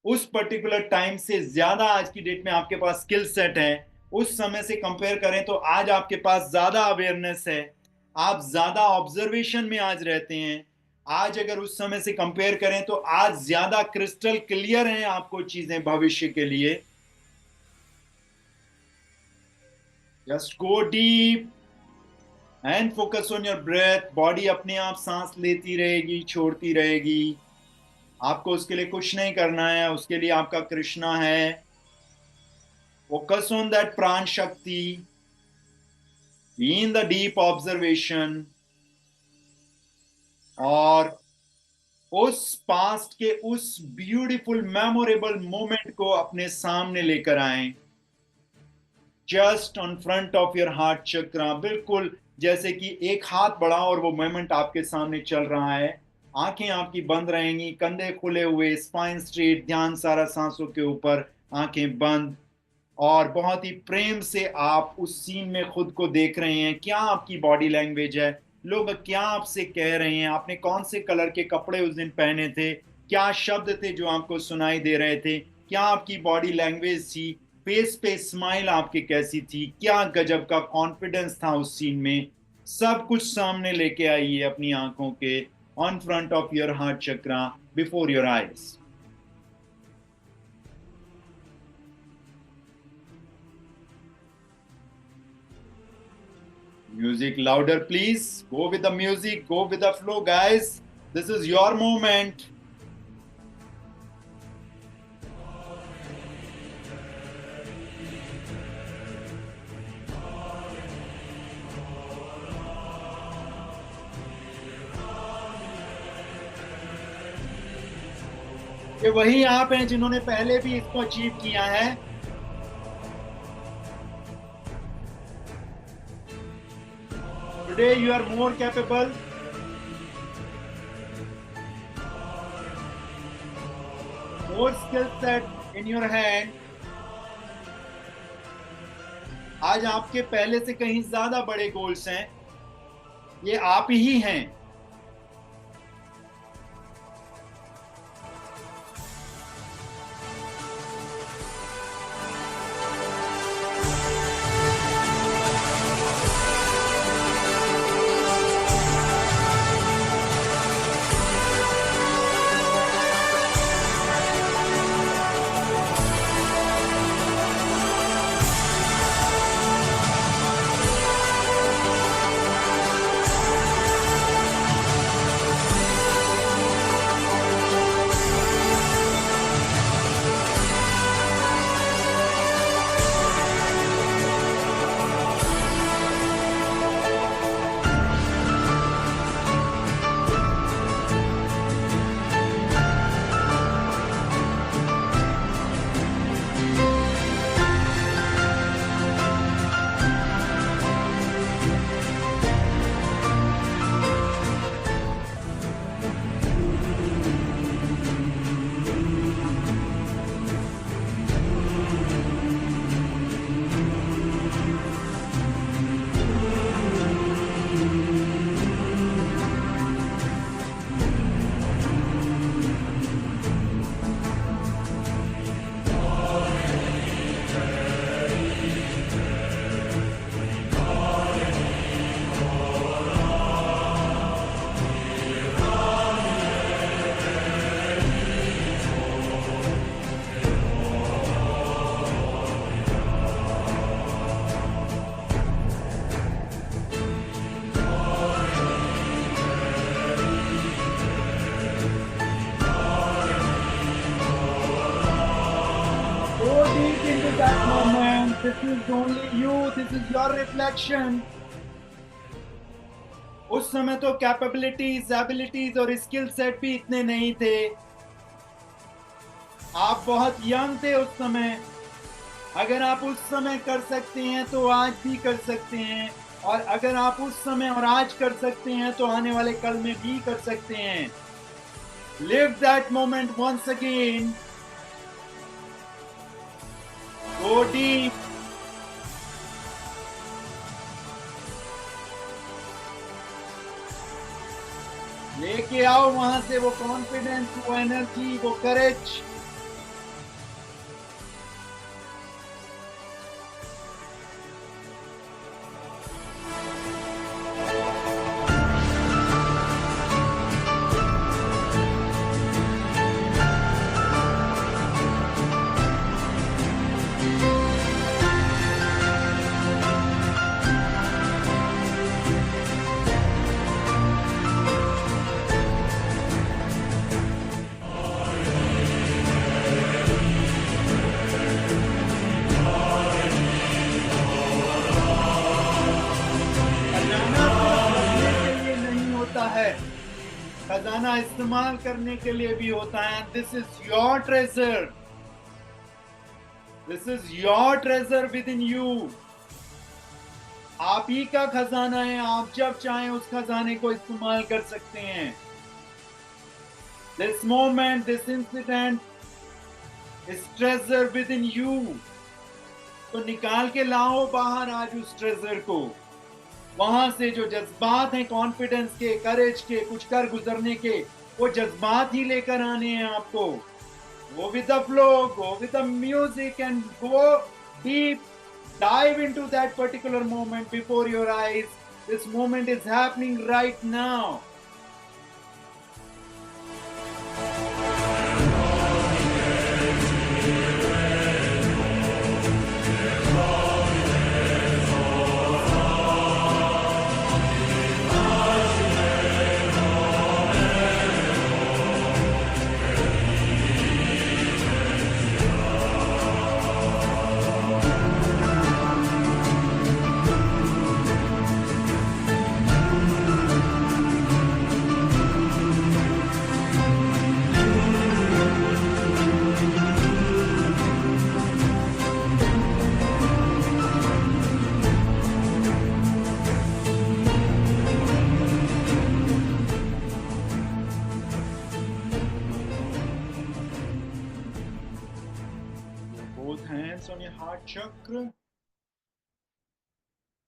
उस पर्टिकुलर टाइम से ज्यादा आज की डेट में आपके पास स्किल सेट है। उस समय से कंपेयर करें तो आज आपके पास ज्यादा अवेयरनेस है, आप ज्यादा ऑब्जर्वेशन में आज रहते हैं। आज अगर उस समय से कंपेयर करें तो आज ज्यादा क्रिस्टल क्लियर हैं आपको चीजें भविष्य के लिए। Just go deep and focus on your breath. Body अपने आप सांस लेती रहेगी, छोड़ती रहेगी। आपको उसके लिए कुछ नहीं करना है, उसके लिए आपका कृष्णा है। फोकस ऑन दैट प्राण शक्ति, इन द डीप ऑब्जर्वेशन, और उस पास्ट के उस ब्यूटीफुल मेमोरेबल मोमेंट को अपने सामने लेकर आए, just on front of your heart chakra. बिल्कुल जैसे कि एक हाथ बढ़ा और वो मोमेंट आपके सामने चल रहा है। आंखें आपकी बंद रहेंगी, कंधे खुले हुए, स्पाइन स्ट्रेट, ध्यान सारा सांसों के ऊपर, आंखें बंद, और बहुत ही प्रेम से आप उस सीन में खुद को देख रहे हैं। क्या आपकी बॉडी लैंग्वेज है, लोग क्या आपसे कह रहे हैं, आपने कौन से कलर के कपड़े उस दिन पहने थे, क्या शब्द थे जो आपको सुनाई दे रहे थे, क्या आपकी बॉडी लैंग्वेज थी, फेस पे स्माइल आपकी कैसी थी, क्या गजब का कॉन्फिडेंस था उस सीन में। सब कुछ सामने लेके आइए अपनी आंखों के, on front of your heart chakra, before your eyes. Music louder, please. Go with the music, go with the flow, guys. This is your moment. ये वही आप हैं जिन्होंने पहले भी इसको अचीव किया है। Today you are more capable. More skill set in your hand. आज आपके पहले से कहीं ज्यादा बड़े गोल्स हैं. ये आप ही हैं. That moment, this is only you, this is your reflection. उस समय तो कैपेबिलिटीज, एबिलिटीज और स्किल सेट भी इतने नहीं थे. आप बहुत यंग थे उस समय. अगर आप उस समय कर सकते हैं तो आज भी कर सकते हैं, और अगर आप उस समय और आज कर सकते हैं तो आने वाले कल में भी कर सकते हैं. Live that moment once again. Go deep. लेके आओ वहां से वो कॉन्फिडेंस, वो एनर्जी, वो करेज. खजाना इस्तेमाल करने के लिए भी होता है. This is your treasure. This is your treasure with in you. आप ही का खजाना है. आप जब चाहें उस खजाने को इस्तेमाल कर सकते हैं. This moment, this incident is treasure with in you. तो निकाल के लाओ बाहर आज उस ट्रेजर को. वहां से जो जज्बात हैं कॉन्फिडेंस के, करेज के, कुछ कर गुजरने के, वो जज्बात ही लेकर आने हैं आपको. Go with the flow, go with the music and go deep. Dive into that particular moment before your eyes. This moment is happening right now. both hands on your heart chakra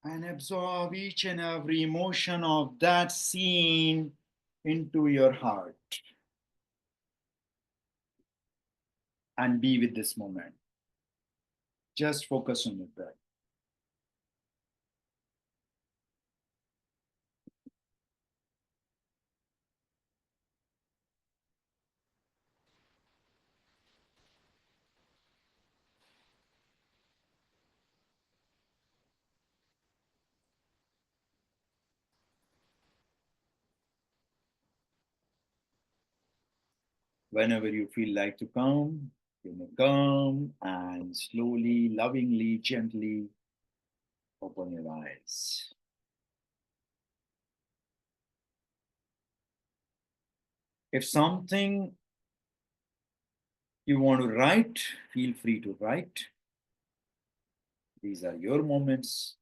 and absorb each and every emotion of that scene into your heart and be with this moment. Just focus on your breath. Whenever you feel like to come, you may come and slowly, lovingly, gently open your eyes. If something you want to write, feel free to write. These are your moments.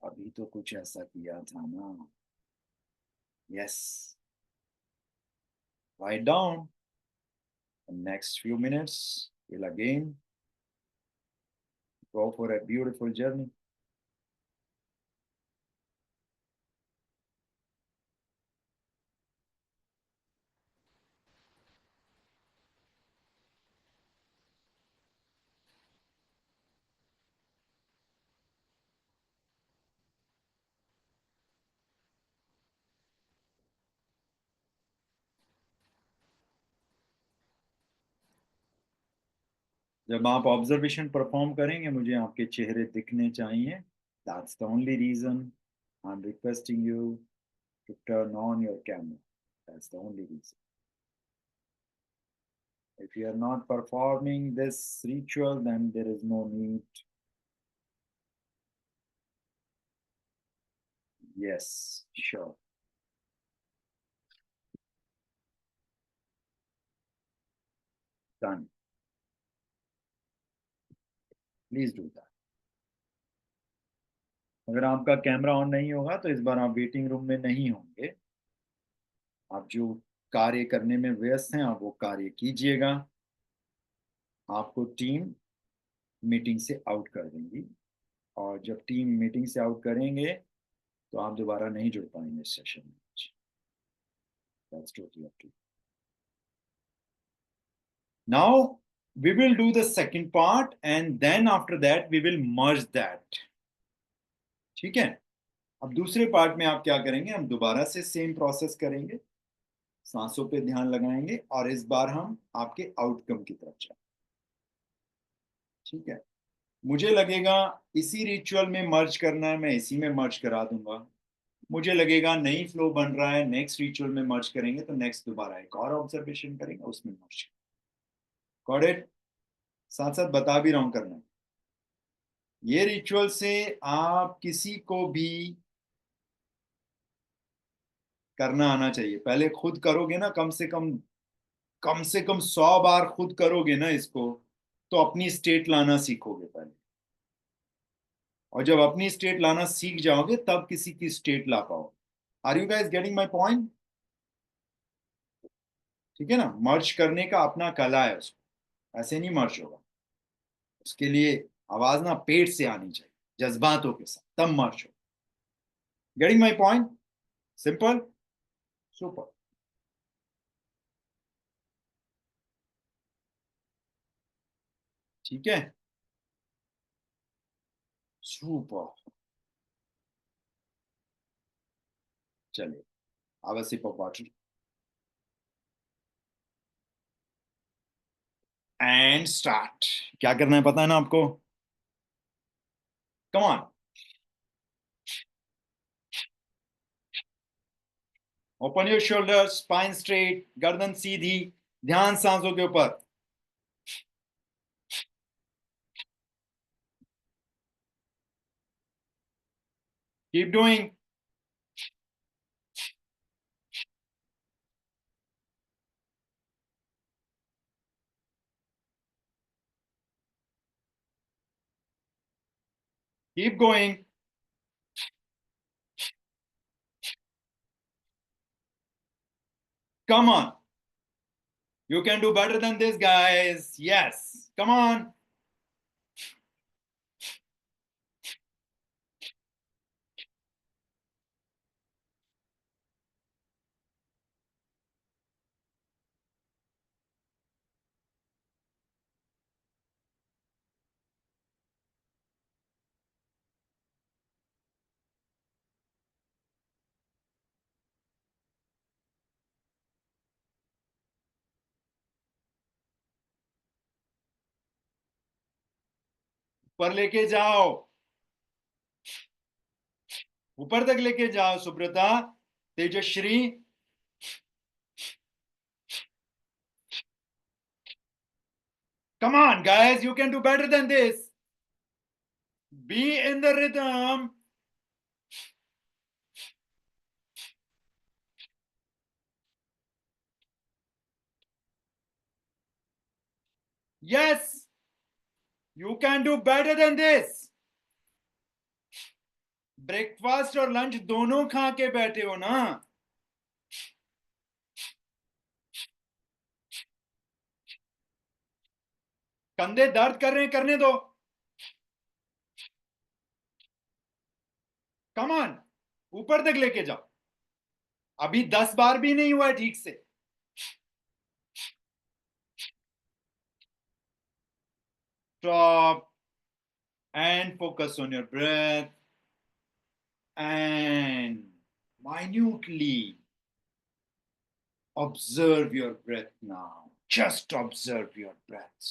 अभी तो कुछ ऐसा किया था ना. Yes. Write down. The next few minutes, we'll again go for a beautiful journey. जब आप observation perform करेंगे मुझे आपके चेहरे दिखने चाहिए. That's the only reason I'm requesting you to turn on your camera. That's the only reason. If you are not performing this ritual, then there is no need. Yes, sure. Done. Please do that. अगर आपका camera on नहीं होगा तो इस बार आप waiting room में नहीं होंगे. आप जो कार्य करने में व्यस्त हैं आप वो कार्य कीजिएगा. आपको टीम मीटिंग से आउट कर देंगी और जब टीम मीटिंग से आउट करेंगे तो आप दोबारा नहीं जुड़ पाएंगे इस सेशन में. That's totally up to you. Now we will do the second part and then after that we will merge that. ठीक है. अब दूसरे पार्ट में आप क्या करेंगे, हम दोबारा से सेम प्रोसेस करेंगे, सांसों पे ध्यान लगाएंगे और इस बार हम आपके आउटकम की तरफ जाएंगे. ठीक है. मुझे लगेगा इसी रिचुअल में मर्ज करना है, मैं इसी में मर्ज करा दूंगा. मुझे लगेगा नई फ्लो बन रहा है, नेक्स्ट रिचुअल में मर्ज करेंगे तो नेक्स्ट दोबारा एक और ऑब्जर्वेशन करेंगे उसमें मर्ज. Got it. साथ साथ बता भी रहा हूं करना. ये रिचुअल से आप किसी को भी करना आना चाहिए. पहले खुद करोगे ना, कम से कम 100 बार खुद करोगे ना इसको तो अपनी स्टेट लाना सीखोगे पहले. और जब अपनी स्टेट लाना सीख जाओगे तब किसी की स्टेट ला पाओगे. Are you guys getting my point? ठीक है ना. मर्ज करने का अपना कला है, उसको ऐसे नहीं मर्ज होगा. उसके लिए आवाज ना पेट से आनी चाहिए, जज्बातों के साथ, तब मर्ज हो. Getting my point? Simple. Super. ठीक है. सुपर. चलिए, have a sip of water and start. क्या करना है पता है ना आपको? Come on. Open your shoulders, spine straight, गर्दन सीधी, ध्यान सांसों के ऊपर. Keep doing. Keep going. Come on. You can do better than this, guys. Yes. Come on. ऊपर लेके जाओ, ऊपर तक लेके जाओ Subrata, Tejashree. Come on, guys, you can do better than this. Be in the rhythm. Yes, you can do better than this. Breakfast और lunch दोनों खा के बैठे हो ना? कंधे दर्द कर रहे हैं, करने दो। कम ऑन, ऊपर तक लेके जाओ। अभी 10 बार भी नहीं हुआ है ठीक से। Stop and focus on your breath and minutely observe your breath now. Just observe your breath.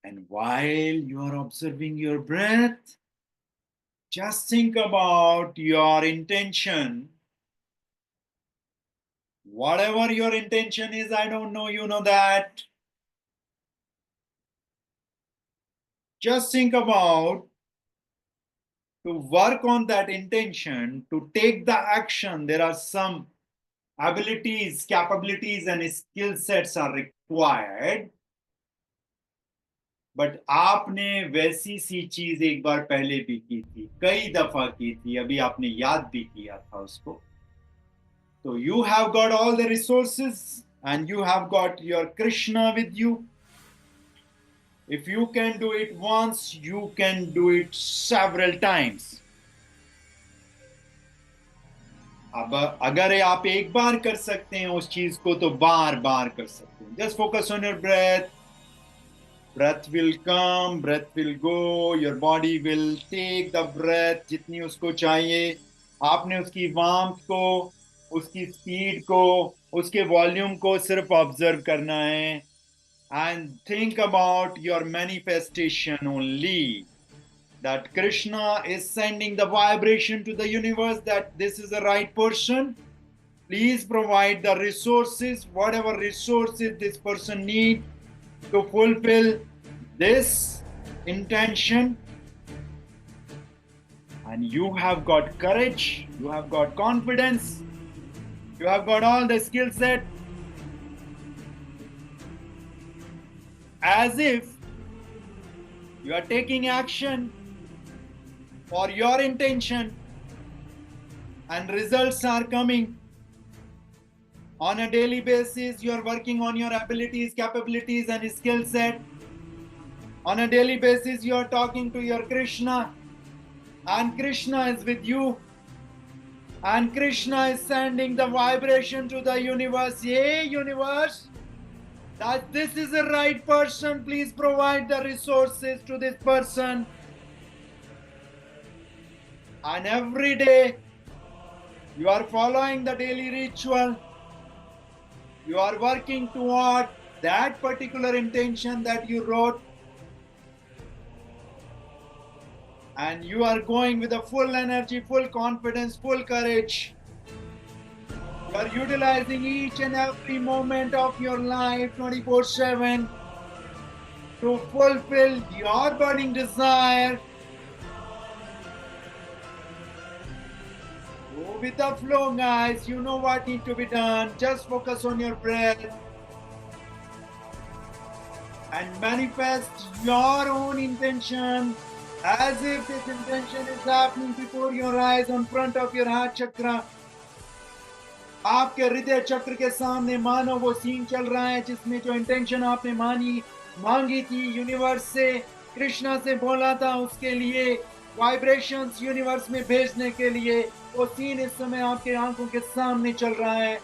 And while you are observing your breath, just think about your intention. Whatever your intention is, I don't know, you know that. Just think about to work on that intention, to take the action. There are some abilities, capabilities, and skill sets are required. But आपने वैसी सी चीज एक बार पहले भी की थी, कई दफा की थी, अभी आपने याद भी किया था उसको। तो you have got all the resources and you have got your Krishna with you. If you can do it once, you can do it several times. अब अगर आप एक बार कर सकते हैं उस चीज को, तो बार बार कर सकते हैं। Just focus on your breath. Breath will come, breath will go, your body will take the breath जितनी उसको चाहिए। आपने उसकी वार्मथ को, उसकी स्पीड को, उसके वॉल्यूम को सिर्फ ऑब्जर्व करना है। And think about your manifestation only. That Krishna is sending the vibration to the universe that this is the right person. Please provide the resources, whatever resources this person needs to fulfill this intention. And you have got courage, you have got confidence, you have got all the skill set, as if you are taking action for your intention and results are coming. On a daily basis, you are working on your abilities, capabilities, and skill set. On a daily basis, you are talking to your Krishna, and Krishna is with you. And Krishna is sending the vibration to the universe. Hey, universe, that this is the right person. Please provide the resources to this person. And every day, you are following the daily ritual. You are working toward that particular intention that you wrote. And you are going with a full energy, full confidence, full courage. You are utilizing each and every moment of your life 24/7 to fulfill your burning desire. Go with the flow, guys. You know what needs to be done. Just focus on your breath and manifest your own intention as if this intention is happening before your eyes, on front of your heart chakra. आपके हृदय चक्र के सामने मानो वो scene चल रहा है जिसमें जो इंटेंशन आपने मांगी थी, यूनिवर्स से, कृष्णा से बोला था उसके लिए वाइब्रेशंस यूनिवर्स में भेजने के लिए, वो सीन इस समय आपके आंखों के सामने चल रहा है।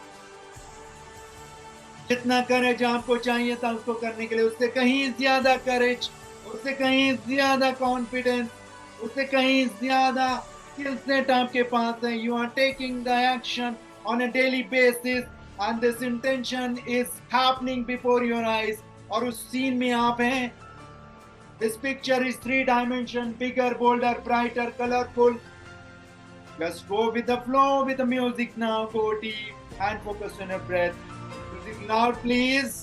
जितना करेज आपको चाहिए था उसको करने के लिए, उससे कहीं ज्यादा करेज, उससे कहीं ज्यादा कॉन्फिडेंस, उससे कहीं ज्यादा स्किल सेट आपके पास है। You are taking the action on a daily basis and this intention is happening before your eyes. और उस सीन में आप हैं। This picture is 3 dimension, bigger, bolder, brighter, colourful. Just go with the flow with the music now. Go deep and focus on your breath. Music loud, please.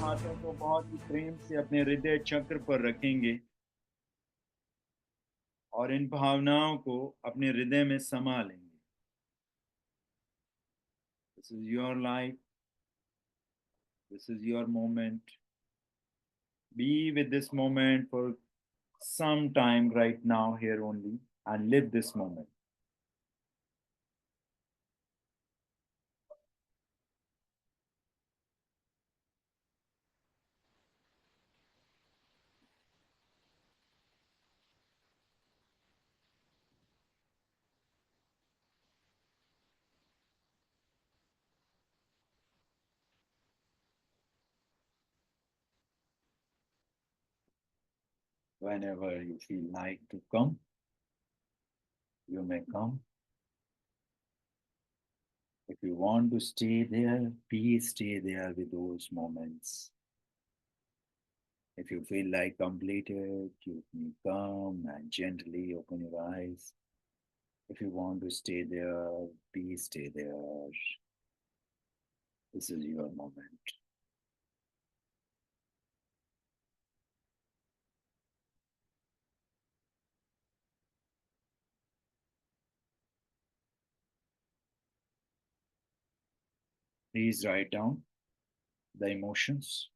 हाथों को बहुत ही प्रेम से अपने हृदय चक्र पर रखेंगे और इन भावनाओं को अपने हृदय में समा लेंगे। This is your life. This is your moment. Be with this moment for some time right now, here only, and live this moment. Whenever you feel like to come, you may come. If you want to stay there, please stay there with those moments. If you feel like completed, you may come and gently open your eyes. If you want to stay there, please stay there. This is your moment. Please write down the emotions.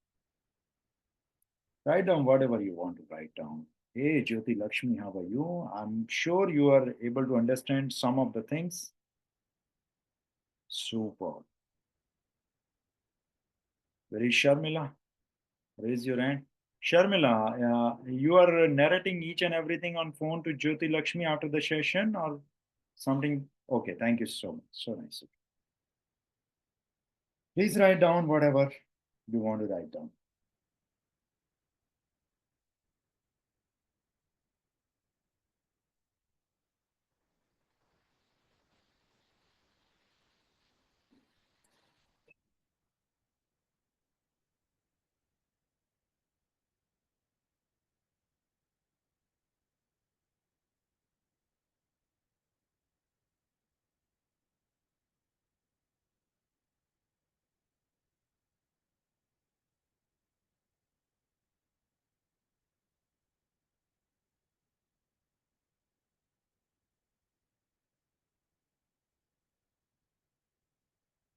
Write down whatever you want to write down. Hey, Jyoti Lakshmi, how are you? I'm sure you are able to understand some of the things. Super. Where is Sharmila? Raise your hand. Sharmila, you are narrating each and everything on phone to Jyoti Lakshmi after the session or something? Okay, thank you so much. So nice. Please write down whatever you want to write down.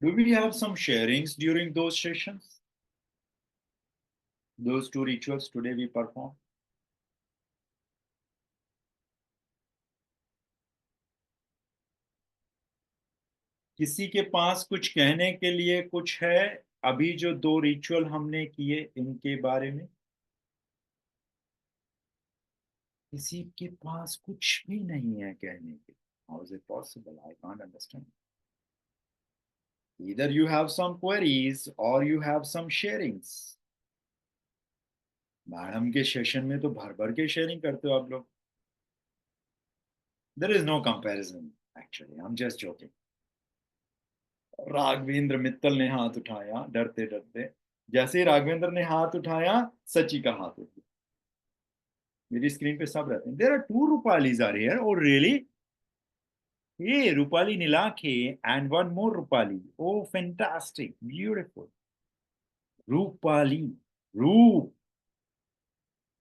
Do we have some sharings during those sessions? Those two rituals today we perform? किसी के पास कुछ कहने के लिए कुछ है अभी जो दो रिचुअल हमने किए इनके बारे में? किसी के पास कुछ भी नहीं है कहने के? How is it possible? I can't understand. Either you have some queries or you have some sharings. Madam के सेशन में तो भर भर के शेयरिंग करते हो आप लोग. There is no comparison actually. I'm just joking. Raghavendra Mittal ने हाथ उठाया डरते डरते. जैसे ही राघवेंद्र ने हाथ उठाया सची का हाथ उठ गया. मेरी स्क्रीन पे सब रहते हैं. There are two Rupalis are here. Oh really? Hey, Rupali Nilakhe and one more Rupali. Oh, fantastic, beautiful. Rupali, रूप.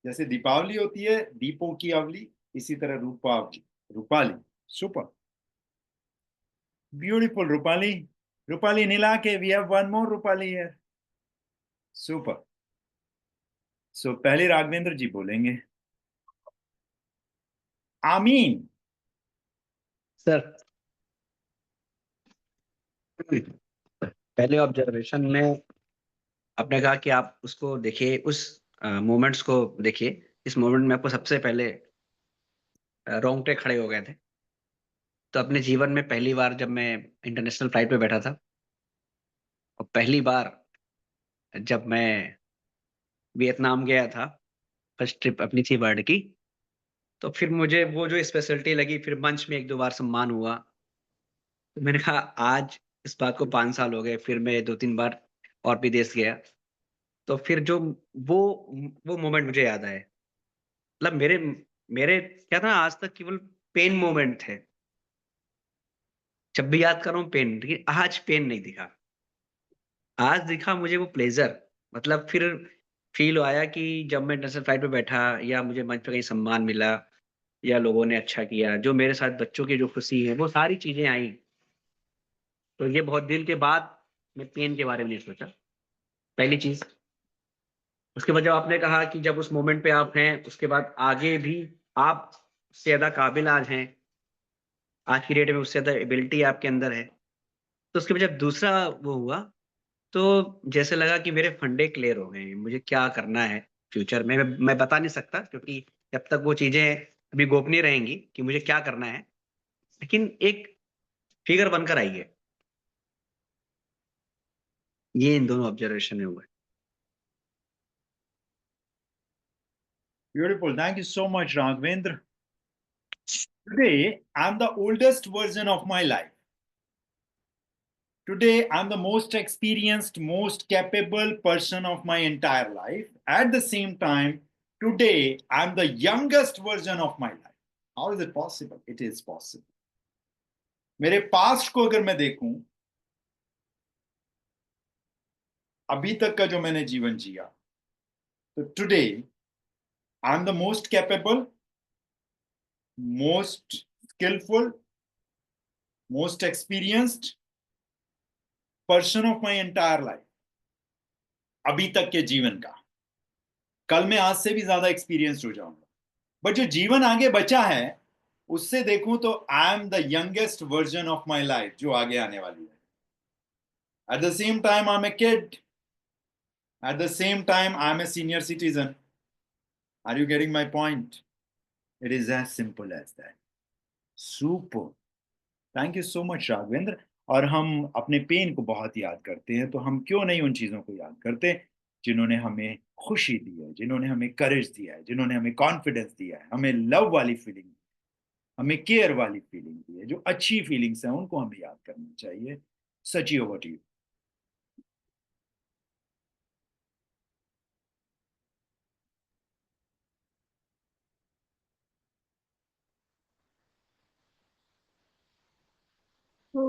जैसे दीपावली होती है दीपों की अवली, इसी तरह Rupawali, Rupali. Super. Beautiful, Rupali. Rupali Nilakhe, we have one more Rupali here. Super. So पहले राघवेंद्र जी बोलेंगे. आमीन. सर पहले ऑब्जर्वेशन में आपने कहा कि आप उसको देखिए, उस मोमेंट्स को देखिए. इस मोमेंट में आपको सबसे पहले रोंगटे खड़े हो गए थे. तो अपने जीवन में पहली बार जब मैं इंटरनेशनल फ्लाइट पे बैठा था और पहली बार जब मैं वियतनाम गया था, फर्स्ट ट्रिप अपनी थी वर्ल्ड की, तो फिर मुझे वो जो स्पेशलिटी लगी, फिर मंच में एक दो बार सम्मान हुआ. तो मैंने कहा आज इस बात को 5 साल हो गए, फिर मैं 2-3 बार और भी देश गया. तो फिर जो वो मोमेंट मुझे याद आए. मतलब मेरे क्या था, आज तक केवल पेन मोमेंट थे. जब भी याद कर रहा हूँ पेन, लेकिन आज पेन नहीं दिखा. आज दिखा मुझे वो प्लेजर. मतलब फिर फील आया कि जब मैं इंटरनेशनल फ्लाइट पे बैठा या मुझे मंच पे कहीं सम्मान मिला या लोगों ने अच्छा किया, जो मेरे साथ बच्चों की जो खुशी है, वो सारी चीजें आई. तो ये बहुत दिल के बाद मैं पेन के बारे में नहीं सोचा, पहली चीज. उसके बाद जब आपने कहा कि जब उस मोमेंट पे आप हैं, उसके बाद आगे भी आप उससे ज्यादा काबिल आज हैं, आज की डेट में उससे ज्यादा एबिलिटी आपके अंदर है। तो उसके बाद जब दूसरा वो हुआ, तो जैसे लगा कि मेरे फंडे क्लियर हो गए हैं, मुझे क्या करना है फ्यूचर में मैं बता नहीं सकता, क्योंकि जब तक वो चीजें अभी गोपनीय रहेंगी कि मुझे क्या करना है, लेकिन एक फिगर बनकर आई है। ये इन दोनों ऑब्जर्वेशन में हुआ है। Beautiful. Thank you so much, Raghavendra. Today, I'm the oldest version of my life. Today, I'm the most experienced, most capable person of my entire life. At the same time, today, I'm the youngest version of my life. How is it possible? It is possible. मेरे past को अगर मैं देखूं, अभी तक का जो मैंने जीवन जिया, तो today I am the most capable, most skilful, most experienced person of my entire life, अभी तक के जीवन का। कल मैं आज से भी ज्यादा एक्सपीरियंस्ड हो जाऊंगा, बट जो जीवन आगे बचा है उससे देखूं तो I am the youngest version of my life जो आगे आने वाली है। At the same time I am a kid, at the same time I am a senior citizen. Are you getting my point? It is as simple as that. Super, thank you so much Raghavendra. और हम अपने pen को बहुत याद करते हैं, तो हम क्यों नहीं उन चीजों को याद करते जिन्होंने हमें खुशी दी है, जिन्होंने हमें करेज दिया है, जिन्होंने हमें कॉन्फिडेंस दिया है, हमें लव वाली फीलिंग, हमें केयर वाली फीलिंग दी है, जो अच्छी फीलिंग्स हैं उनको हमें याद करना चाहिए। Sachi, over to you. So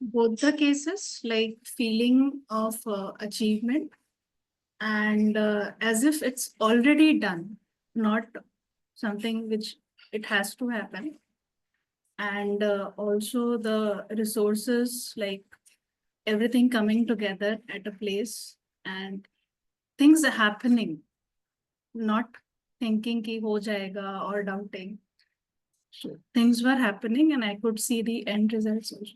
both the cases, like feeling of achievement and as if it's already done, not something which it has to happen. And also the resources, like everything coming together at a place and things are happening, not thinking ki ho jayega or doubting. So things were happening and I could see the end results also.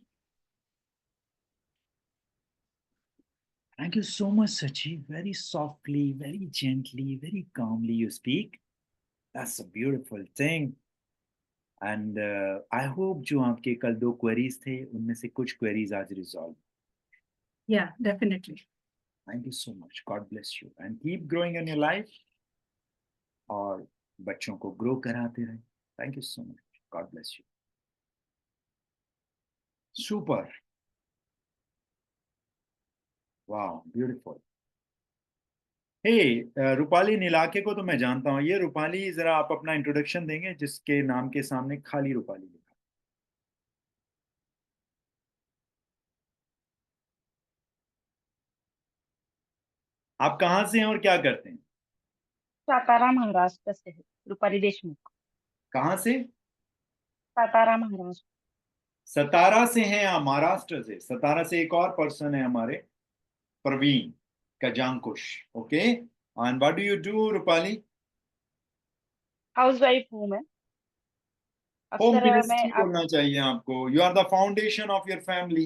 Thank you so much, Sachi. Very softly, very gently, very calmly you speak. That's a beautiful thing. And I hope जो आपके कल 2 queries थे, उनमें से कुछ queries आज resolve. Yeah, definitely. Thank you so much. God bless you. And keep growing in your life. और बच्चों को grow कराते रहें. Thank you so much. God bless you. Super. Wow, beautiful. Hey, Rupali नीलाके को तो मैं जानता हूँ। ये रूपाली, जरा आप अपना इंट्रोडक्शन देंगे जिसके नाम के सामने खाली रूपाली लिखा। आप कहाँ से हैं और क्या करते हैं? सातारा महाराष्ट्र से है, रूपाली देशमुख। कहाँ से? सातारा महाराष्ट्र। सतारा से हैं या महाराष्ट्र से? सतारा से एक और पर्सन है हमारे, Praveen Kajankush. Okay, and what do you do Rupali? Housewife हूँ मैं। होम अक्सर मिनिस्ट्री बोलना चाहिए आपको। You are the foundation of your family.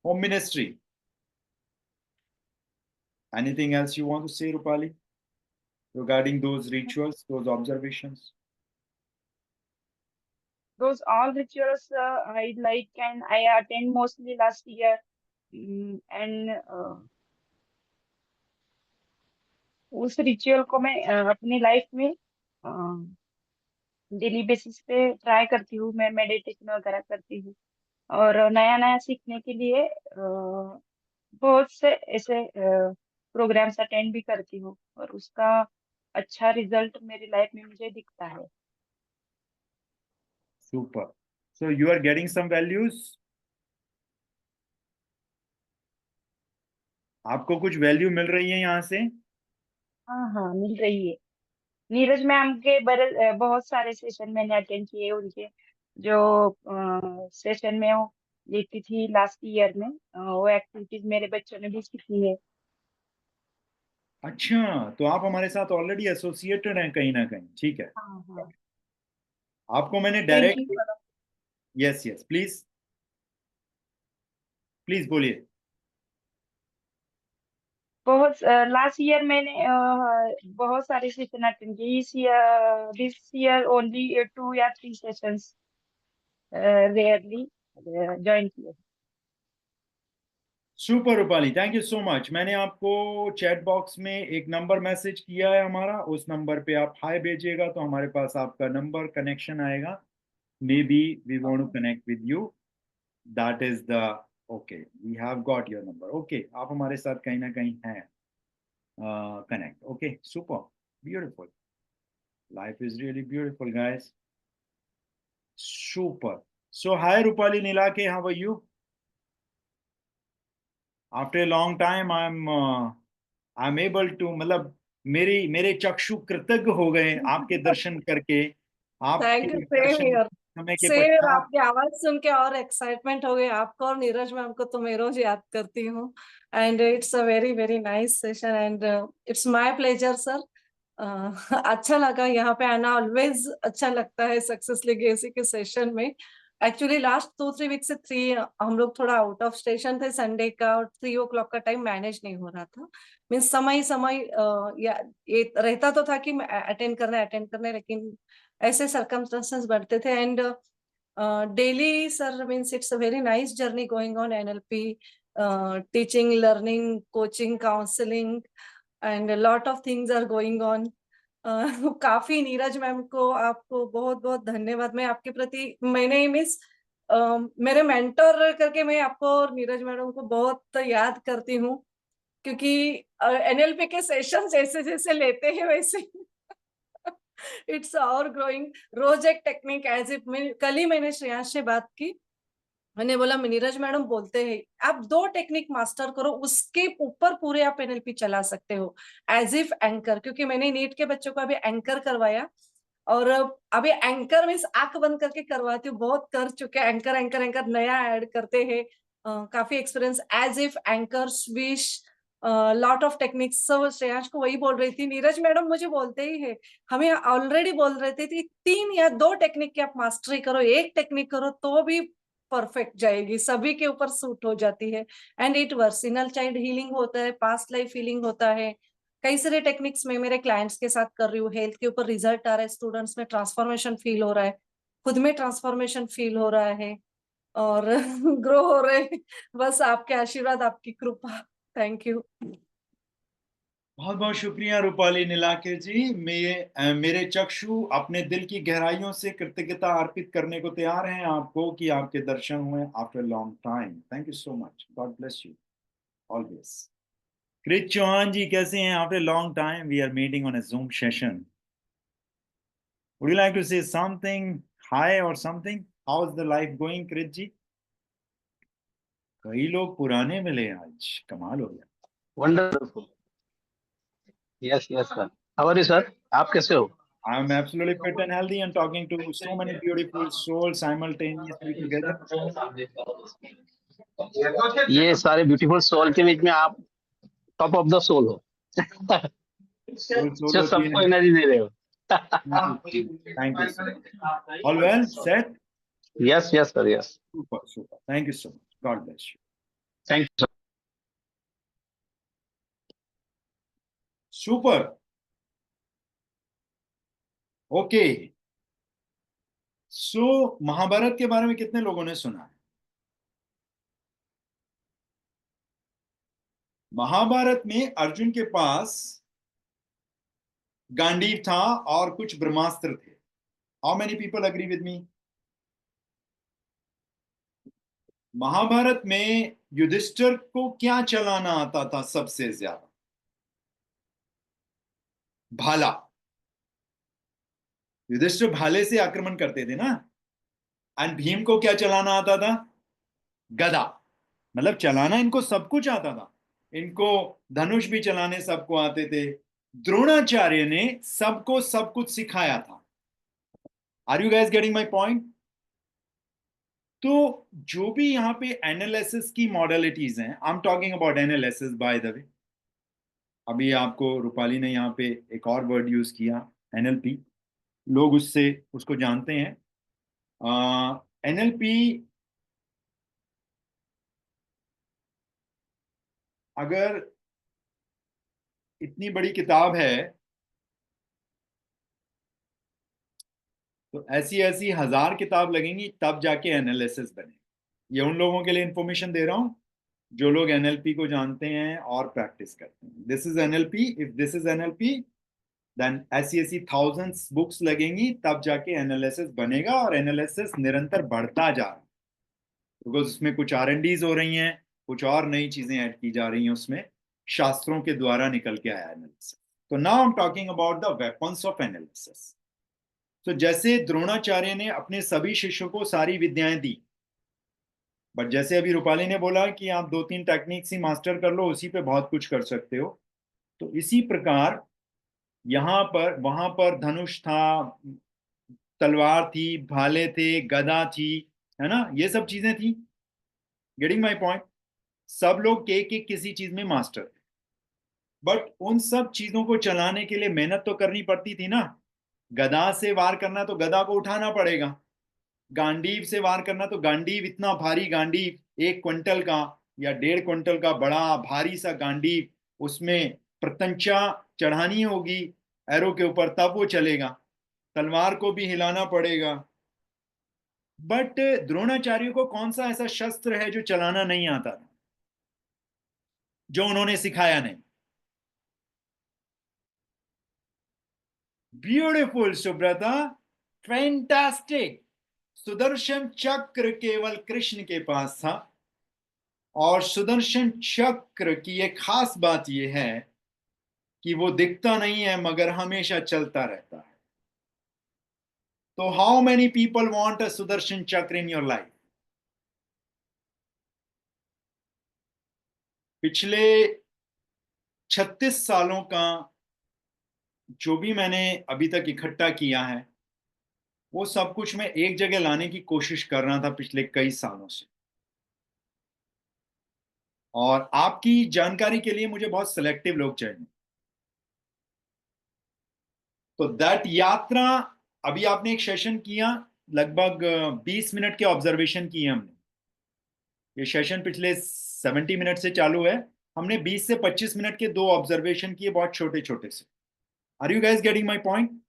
Home ministry. Anything else you want to say Rupali regarding those rituals, those observations? those all rituals I like and I attend mostly last year, and उस ritual को मैं अपनी life में daily basis पे try करती हूँ। मैं meditation वगैरह करती हूँ और नया नया सीखने के लिए बहुत से ऐसे प्रोग्राम्स अटेंड भी करती हूँ और उसका अच्छा रिजल्ट मेरी लाइफ में मुझे दिखता है। Super. So you are getting some values? आपको कुछ वैल्यू मिल रही है यहाँ से? हाँ हाँ, मिल रही है। नीरज मैम के बड़े बहुत सारे सेशन मैंने अटेंड किए। उनके जो सेशन में वो लेती थी लास्ट ईयर में, वो एक्टिविटीज मेरे बच्चों ने भी सीखी है। अच्छा, तो आप हमारे साथ ऑलरेडी एसोसिएटेड हैं कहीं ना कहीं, ठीक है। हाँ हाँ। आपको मैंने thank direct, you. Yes yes, please please बोलिए। बहुत लास्ट ईयर मैंने बहुत सारे सेशन अटेंड किए। इस ईयर दिस ईयर ओनली 2 या 3 सेशंस रेयरली ज्वाइन किए। Super Rupali, thank you so much. मैंने आपको चैट बॉक्स में एक नंबर मैसेज किया है हमारा, उस नंबर पे आप हाय भेजिएगा तो हमारे पास आपका नंबर कनेक्शन आएगा। May be we want to connect with you, that is the okay, we have got your number. Okay, आप हमारे साथ कहीं ना कहीं हैं connect. Okay, super, beautiful, life is really beautiful guys, super. So hi Rupali नीलाके, how are you? After a long time I am able to, मतलब मेरे चक्षु कृतज्ञ हो गए आपके दर्शन करके। थैंक आपके यू, सेम दर्शन हियर। समय के सेम हियर, पश्चात। आपकी आवाज सुन के और एक्साइटमेंट हो गई। आपको और नीरज मैम को तो मैं रोज याद करती हूँ। And it's a very very nice session and it's my pleasure sir. अच्छा लगा यहाँ पे आना, ऑलवेज अच्छा लगता है सक्सेस लेगेसी के सेशन में। एक्चुअली लास्ट 2-3 वीक से हम लोग थोड़ा आउट ऑफ स्टेशन थे संडे का, और 3 o'clock का टाइम मैनेज नहीं हो रहा था। मीन्स समय ये रहता तो था कि अटेंड करना, लेकिन ऐसे सर्कमस्टेंसेस बढ़ते थे। And daily sir, means it's a very nice journey going on NLP, teaching, learning, coaching, counselling and lot of things are going on. काफी नीरज मैम को, आपको बहुत बहुत धन्यवाद। मैं आपके प्रति, मैंने मिस मेरे मेंटर करके मैं आपको और नीरज मैडम को बहुत याद करती हूँ, क्योंकि NLP के सेशन जैसे जैसे लेते हैं वैसे इट्स और ग्रोइंग। रोज एक टेक्निक, एज इफ कल ही मैंने श्रेयांश से बात की, मैंने बोला नीरज मैडम बोलते हैं आप 2 टेक्निक मास्टर करो, उसके ऊपर पूरे आप NLP चला सकते हो एज इफ एंकर। क्योंकि मैंने नीट के बच्चों को अभी एंकर करवाया, और अभी एंकर मीन्स आंख बंद करके करवाती हूँ, बहुत कर चुके हैं एंकर एंकर एंकर, नया ऐड करते हैं। काफी experience as if anchor, swish, lot of techniques. सब श्रेयांश को वही बोल रही थी, नीरज मैडम मुझे बोलते ही है, हमें ऑलरेडी बोल रहे थे 3 या 2 टेक्निक की आप मास्टरी करो, एक टेक्निक करो तो भी परफेक्ट जाएगी, सभी के ऊपर सूट हो जाती है। And it works. Inner child healing होता है, पास्ट लाइफ हीलिंग होता है, कई सारे टेक्निक्स में मेरे क्लाइंट्स के साथ कर रही हूँ। हेल्थ के ऊपर रिजल्ट आ रहा है, स्टूडेंट्स में ट्रांसफॉर्मेशन फील हो रहा है, खुद में ट्रांसफॉर्मेशन फील हो रहा है, और ग्रो हो रहे हैं। बस आपके आशीर्वाद, आपकी कृपा। Thank you. बहुत बहुत शुक्रिया रूपाली नीलाके जी। मेरे चक्षु अपने दिल की गहराइयों से कृतज्ञता अर्पित करने को तैयार हैं आपको कि आपके दर्शन हुए after long time. Thank you so much, God bless you always. Krit Chauhan ji कैसे हैं? After long time we are meeting on a Zoom session. Would you like to say something, hi और something? How is the life going Krit ji? कई लोग पुराने मिले आज, कमाल हो गया। Wonderful. Yes yes sir. How are you sir? आप कैसे हो? I'm absolutely fit and healthy and talking to so many beautiful souls simultaneously together. ये सारे ब्यूटीफुल सोल के बीच में आप टॉप ऑफ द सोल हो। Soul जो होती सबको है। एनर्जी दे रहे हो। Thank you so much. All well, set? Yes yes sir, yes. Super, super. Thank you so much. God bless you. Thank you sir. Super. Okay. So, Mahabharat के बारे में कितने लोगों ने सुना है? महाभारत में अर्जुन के पास गांडीव था और कुछ ब्रह्मास्त्र थे। How many people agree with me? Mahabharat में युधिष्ठिर को क्या चलाना आता था सबसे ज्यादा? भाला। युधिष्ठिर भाले से आक्रमण करते थे ना। एंड भीम को क्या चलाना आता था? गदा। मतलब चलाना इनको सब कुछ आता था, इनको धनुष भी चलाने सबको आते थे। द्रोणाचार्य ने सबको सब कुछ सिखाया था। Are you guys getting my point? तो जो भी यहाँ पे एनालिसिस की मॉडलिटीज हैं, I am talking about analysis by the way, अभी आपको रूपाली ने यहाँ पे एक और वर्ड यूज किया, NLP, लोग उसको जानते हैं। NLP अगर इतनी बड़ी किताब है तो ऐसी ऐसी 1000 किताब लगेंगी तब जाके एनालिसिस बने। ये उन लोगों के लिए इंफॉर्मेशन दे रहा हूं जो लोग NLP को जानते हैं और प्रैक्टिस करते हैं। This is NLP, if this is NLP then ऐसी ऐसी थाउजेंड्स बुक्स लगेंगी तब जाके एनालिसिस बनेगा, और एनालिसिस निरंतर बढ़ता जा रहा है बिकॉज उसमें कुछ R&Ds हो रही हैं, कुछ और नई चीजें ऐड की जा रही हैं उसमें, शास्त्रों के द्वारा निकल के आया एनालिसिस। तो now I am talking about the weapons of analysis. तो जैसे द्रोणाचार्य ने अपने सभी शिष्यों को सारी विद्याएं दी, बट जैसे अभी रूपाली ने बोला कि आप 2-3 टेक्निक्स ही मास्टर कर लो, उसी पे बहुत कुछ कर सकते हो, तो इसी प्रकार यहाँ पर वहां पर धनुष था, तलवार थी, भाले थे, गदा थी, है ना, ये सब चीजें थी। Getting my point? सब लोग एक किसी चीज में मास्टर थे, बट उन सब चीजों को चलाने के लिए मेहनत तो करनी पड़ती थी ना। गदा से वार करना तो गदा को उठाना पड़ेगा, गांडीव से वार करना तो गांडीव, इतना भारी गांडीव 1 क्विंटल का या 1.5 क्विंटल का बड़ा भारी सा गांडीव, उसमें प्रत्यंचा चढ़ानी होगी एरो के ऊपर तब वो चलेगा, तलवार को भी हिलाना पड़ेगा। बट द्रोणाचार्य को कौन सा ऐसा शस्त्र है जो चलाना नहीं आता था, जो उन्होंने सिखाया नहीं? Beautiful Subrata, fantastic. सुदर्शन चक्र केवल कृष्ण के पास था, और सुदर्शन चक्र की एक खास बात यह है कि वो दिखता नहीं है मगर हमेशा चलता रहता है। तो how many people want a Sudarshan चक्र इन योर लाइफ? पिछले 36 सालों का जो भी मैंने अभी तक इकट्ठा किया है, वो सब कुछ मैं एक जगह लाने की कोशिश कर रहा था पिछले कई सालों से। और आपकी जानकारी के लिए मुझे बहुत सिलेक्टिव लोग चाहिए। तो दैट यात्रा, अभी आपने एक सेशन किया, लगभग 20 मिनट के ऑब्जर्वेशन किए हमने। ये सेशन पिछले 70 मिनट से चालू है, हमने 20 से 25 मिनट के 2 ऑब्जर्वेशन किए, बहुत छोटे छोटे से। Are you guys getting my point?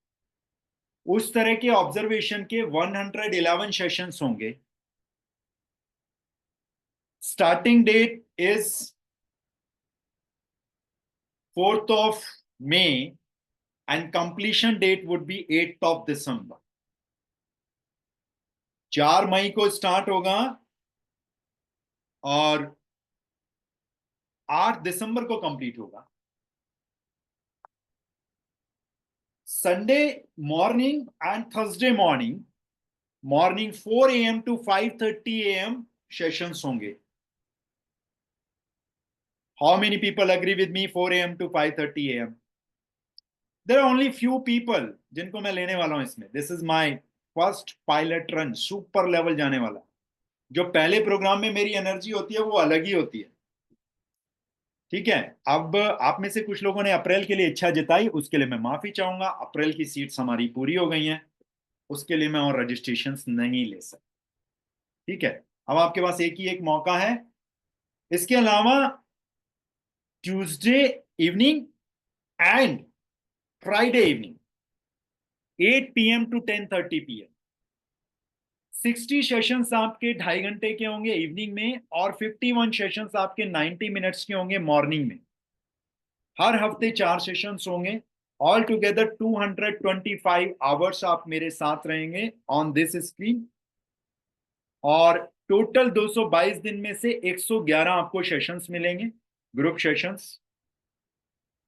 उस तरह के ऑब्जर्वेशन के 111 सेशंस होंगे। Starting date is 4th of May and completion date would be 8th of December. 4 मई को स्टार्ट होगा और 8 दिसंबर को कंप्लीट होगा। Sunday morning and Thursday morning 4 AM to 5:30 AM sessions होंगे। How many people agree with me? 4 AM to 5:30 AM. There are only few people जिनको मैं लेने वाला हूं इसमें। This is my first pilot run, super level जाने वाला। जो पहले प्रोग्राम में मेरी एनर्जी होती है वो अलग ही होती है, ठीक है। अब आप में से कुछ लोगों ने अप्रैल के लिए इच्छा जताई, उसके लिए मैं माफी चाहूंगा। अप्रैल की सीट्स हमारी पूरी हो गई हैं, उसके लिए मैं और रजिस्ट्रेशंस नहीं ले सकता, ठीक है। अब आपके पास एक ही एक मौका है। इसके अलावा Tuesday evening and Friday evening 8 PM to 10:30 PM 60 sessions आपके 2.5 घंटे के होंगे इवनिंग में, और 51 सेशंस आपके 90 मिनट्स के होंगे मॉर्निंग में। हर हफ्ते 4 सेशंस होंगे। ऑल टुगेदर 225 आवर्स आप मेरे साथ रहेंगे ऑन दिस स्क्रीन, और टोटल 222 दिन में से 111 आपको सेशंस मिलेंगे, ग्रुप सेशंस।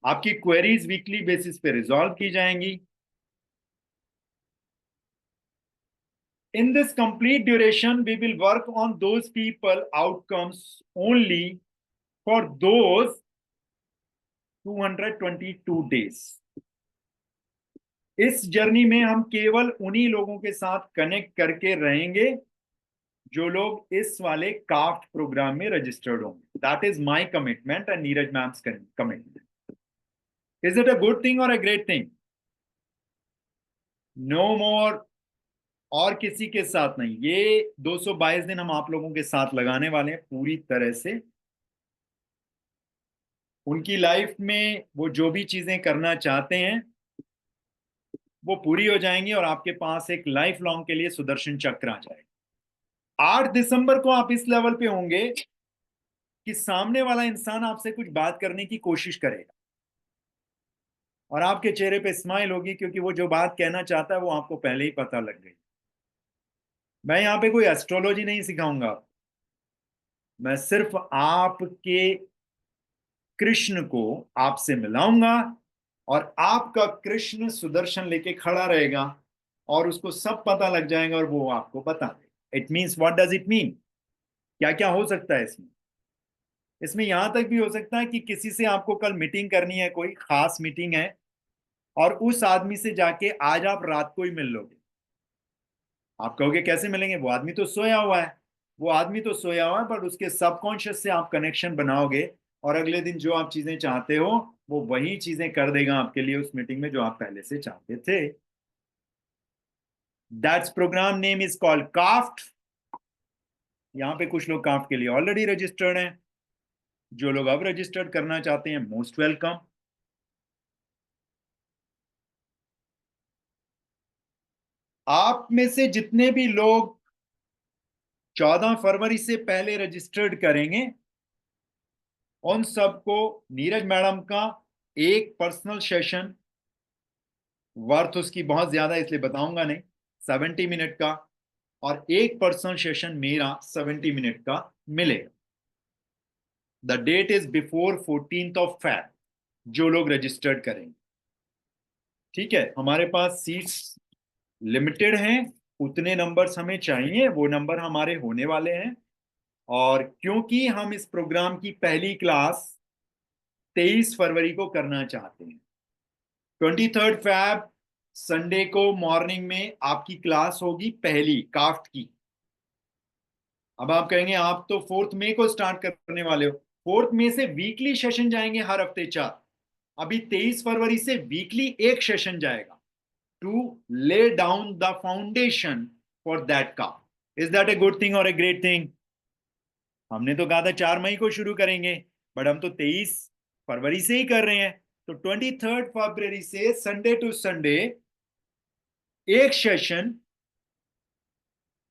आपकी क्वेरीज वीकली बेसिस पे रिजॉल्व की जाएंगी। In this complete duration, we will work on those people outcomes only for those 222 days. इस जर्नी में हम केवल उन्हीं लोगों के साथ कनेक्ट करके रहेंगे जो लोग इस वाले काफ्ट प्रोग्राम में रजिस्टर्ड होंगे। That is my commitment and Neeraj ma'am's commitment. Is it a good thing और अ ग्रेट थिंग? नो मोर और किसी के साथ नहीं। ये 222 दिन हम आप लोगों के साथ लगाने वाले हैं पूरी तरह से। उनकी लाइफ में वो जो भी चीजें करना चाहते हैं वो पूरी हो जाएंगी और आपके पास एक लाइफ लॉन्ग के लिए सुदर्शन चक्र आ जाएगा। 8 दिसंबर को आप इस लेवल पे होंगे कि सामने वाला इंसान आपसे कुछ बात करने की कोशिश करेगा और आपके चेहरे पे स्माइल होगी, क्योंकि वो जो बात कहना चाहता है वो आपको पहले ही पता लग गई। मैं यहाँ पे कोई एस्ट्रोलॉजी नहीं सिखाऊंगा, मैं सिर्फ आपके कृष्ण को आपसे मिलाऊंगा और आपका कृष्ण सुदर्शन लेके खड़ा रहेगा और उसको सब पता लग जाएगा और वो आपको बता देगा। It means what does it mean? क्या क्या हो सकता है इसमें? इसमें यहां तक भी हो सकता है कि किसी से आपको कल मीटिंग करनी है, कोई खास मीटिंग है, और उस आदमी से जाके आज आप रात को ही मिल लोगे। आप कहोगे कैसे मिलेंगे, वो आदमी तो सोया हुआ है। वो आदमी तो सोया हुआ है, पर उसके सबकॉन्शियस से आप कनेक्शन बनाओगे और अगले दिन जो आप चीजें चाहते हो वो वही चीजें कर देगा आपके लिए उस मीटिंग में जो आप पहले से चाहते थे। That's program name is called KAFT. यहाँ पे कुछ लोग काफ्ट के लिए ऑलरेडी रजिस्टर्ड हैं। जो लोग अब रजिस्टर्ड करना चाहते हैं, मोस्ट वेलकम। आप में से जितने भी लोग 14 फरवरी से पहले रजिस्टर्ड करेंगे उन सबको नीरज मैडम का एक पर्सनल सेशन, वर्थ उसकी बहुत ज्यादा इसलिए बताऊंगा नहीं, 70 मिनट का, और एक पर्सनल सेशन मेरा 70 मिनट का मिलेगा। The date is before 14th of Feb, जो लोग रजिस्टर्ड करेंगे। ठीक है, हमारे पास सीट्स लिमिटेड हैं, उतने नंबर्स हमें चाहिए, वो नंबर हमारे होने वाले हैं। और क्योंकि हम इस प्रोग्राम की पहली क्लास 23 फरवरी को करना चाहते हैं, 23rd Feb संडे को मॉर्निंग में आपकी क्लास होगी पहली काफ्ट की। अब आप कहेंगे आप तो 4 मई को स्टार्ट करने वाले हो। 4 मई से वीकली सेशन जाएंगे हर हफ्ते 4। अभी 23 फरवरी से वीकली एक सेशन जाएगा to lay down the foundation for that KAFT. Is that a good thing और ए ग्रेट थिंग? हमने तो कहा था 4 मई को शुरू करेंगे, बट हम तो 23 फरवरी से ही कर रहे हैं। तो 23rd फरवरी से संडे टू संडे एक सेशन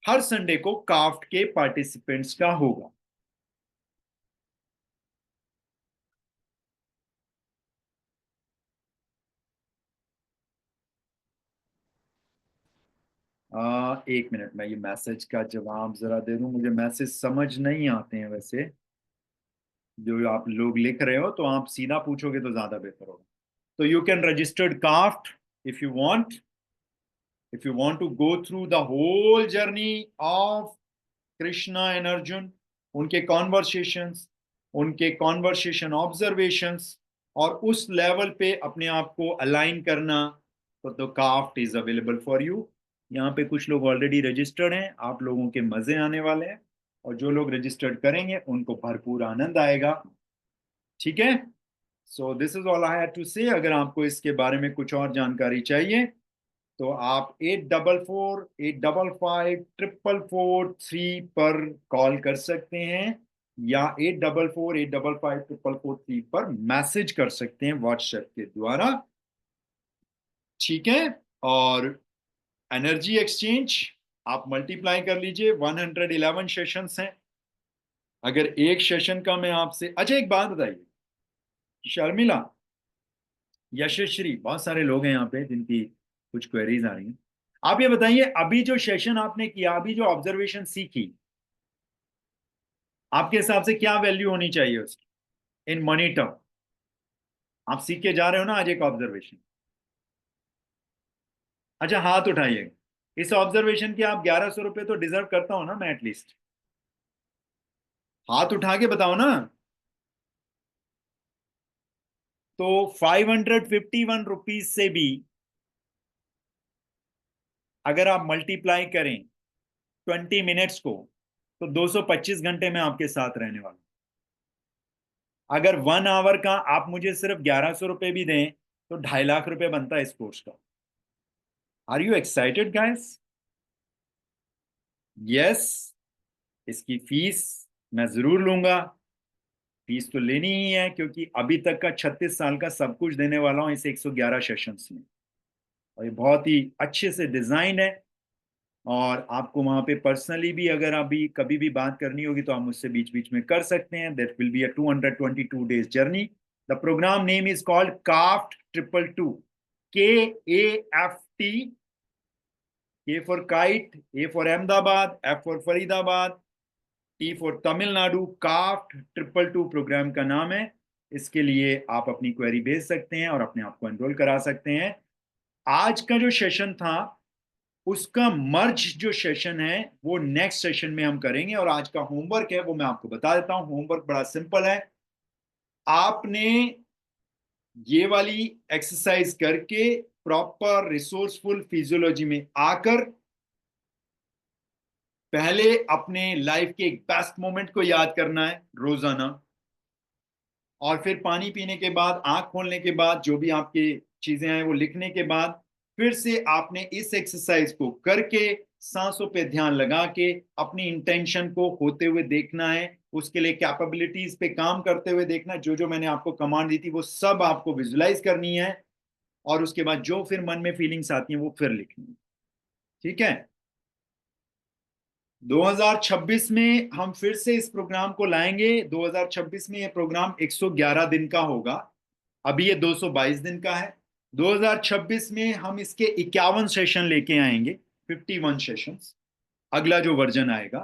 हर संडे को काफ्ट के पार्टिसिपेंट्स का होगा। एक मिनट, मैं ये मैसेज का जवाब जरा दे दूं। मुझे मैसेज समझ नहीं आते हैं वैसे, जो आप लोग लिख रहे हो, तो आप सीधा पूछोगे तो ज्यादा बेहतर होगा। तो you can registered craft if you want, if you want to go through the whole journey of Krishna and Arjun, उनके कॉन्वर्सेशंस, उनके कॉन्वर्सेशन ऑब्जर्वेशंस, और उस लेवल पे अपने आप को अलाइन करना, तो craft is available for you. यहाँ पे कुछ लोग ऑलरेडी रजिस्टर्ड हैं, आप लोगों के मजे आने वाले हैं, और जो लोग रजिस्टर्ड करेंगे उनको भरपूर आनंद आएगा। ठीक है, so this is all I had to say. अगर आपको इसके बारे में कुछ और जानकारी चाहिए तो आप 8448554443 पर कॉल कर सकते हैं, या 8448554443 पर मैसेज कर सकते हैं व्हाट्सएप के द्वारा। ठीक है, और एनर्जी एक्सचेंज आप मल्टीप्लाई कर लीजिए, 111 सेशंस हैं। अगर एक सेशन का मैं आपसे, अच्छा एक बात बताइए, शर्मिला, यशश्री, बहुत सारे लोग हैं यहाँ पे जिनकी कुछ क्वेरीज आ रही हैं। आप ये बताइए, अभी जो सेशन आपने किया, अभी जो ऑब्जर्वेशन सीखी, आपके हिसाब से क्या वैल्यू होनी चाहिए उसकी इन मनी टर्म? आप सीख के जा रहे हो ना आज एक ऑब्जर्वेशन। अच्छा हाथ उठाइए, इस ऑब्जर्वेशन की आप 1100 रुपए तो डिजर्व करता हो ना मैं एटलीस्ट? हाथ उठा के बताओ ना। तो 551 रुपीज से भी अगर आप मल्टीप्लाई करें 20 मिनट्स को, तो 225 घंटे में आपके साथ रहने वाला। अगर 1 आवर का आप मुझे सिर्फ 1100 रुपए भी दें तो 2.5 लाख रुपए बनता है इस कोर्स का। Are you excited guys? Yes, इसकी फीस मैं जरूर लूंगा। फीस तो लेनी ही है, क्योंकि अभी तक का 36 साल का सब कुछ देने वाला हूं इस 111 सेशंस में, और ये बहुत ही अच्छे से डिजाइन है। और आपको वहां पे पर्सनली भी अगर अभी कभी भी बात करनी होगी तो आप मुझसे बीच बीच में कर सकते हैं। That will be a 222 days journey. The program name is called KAFT 222, KAFT, K for kite, A for Ahmedabad, F for Faridabad, T for Tamil Nadu. काफ्ट 222 प्रोग्राम का नाम है। इसके लिए आप अपनी क्वेरी भेज सकते हैं और अपने आप को एनरोल करा सकते हैं। आज का जो सेशन था उसका मर्ज जो सेशन है वो नेक्स्ट सेशन में हम करेंगे। और आज का होमवर्क है वो मैं आपको बता देता हूं। होमवर्क बड़ा सिंपल है। आपने ये वाली एक्सरसाइज करके प्रॉपर रिसोर्सफुल फिजियोलॉजी में आकर पहले अपने लाइफ के एक बेस्ट मोमेंट को याद करना है रोजाना, और फिर पानी पीने के बाद, आंख खोलने के बाद, जो भी आपकी चीजें हैं वो लिखने के बाद फिर से आपने इस एक्सरसाइज को करके सांसों पे ध्यान लगा के अपनी इंटेंशन को होते हुए देखना है। उसके लिए कैपेबिलिटीज पे काम करते हुए देखना। जो जो मैंने आपको कमांड दी थी वो सब आपको विजुलाइज करनी है, और उसके बाद जो फिर मन में फीलिंग्स आती हैं वो फिर लिखनी है। ठीक है? 2026 में हम फिर से इस प्रोग्राम को लाएंगे। 2026 में ये प्रोग्राम 111 दिन का होगा। अभी ये 222 दिन का है। 2026 में हम इसके 51 सेशन लेके आएंगे, 51 सेशंस, अगला जो वर्जन आएगा।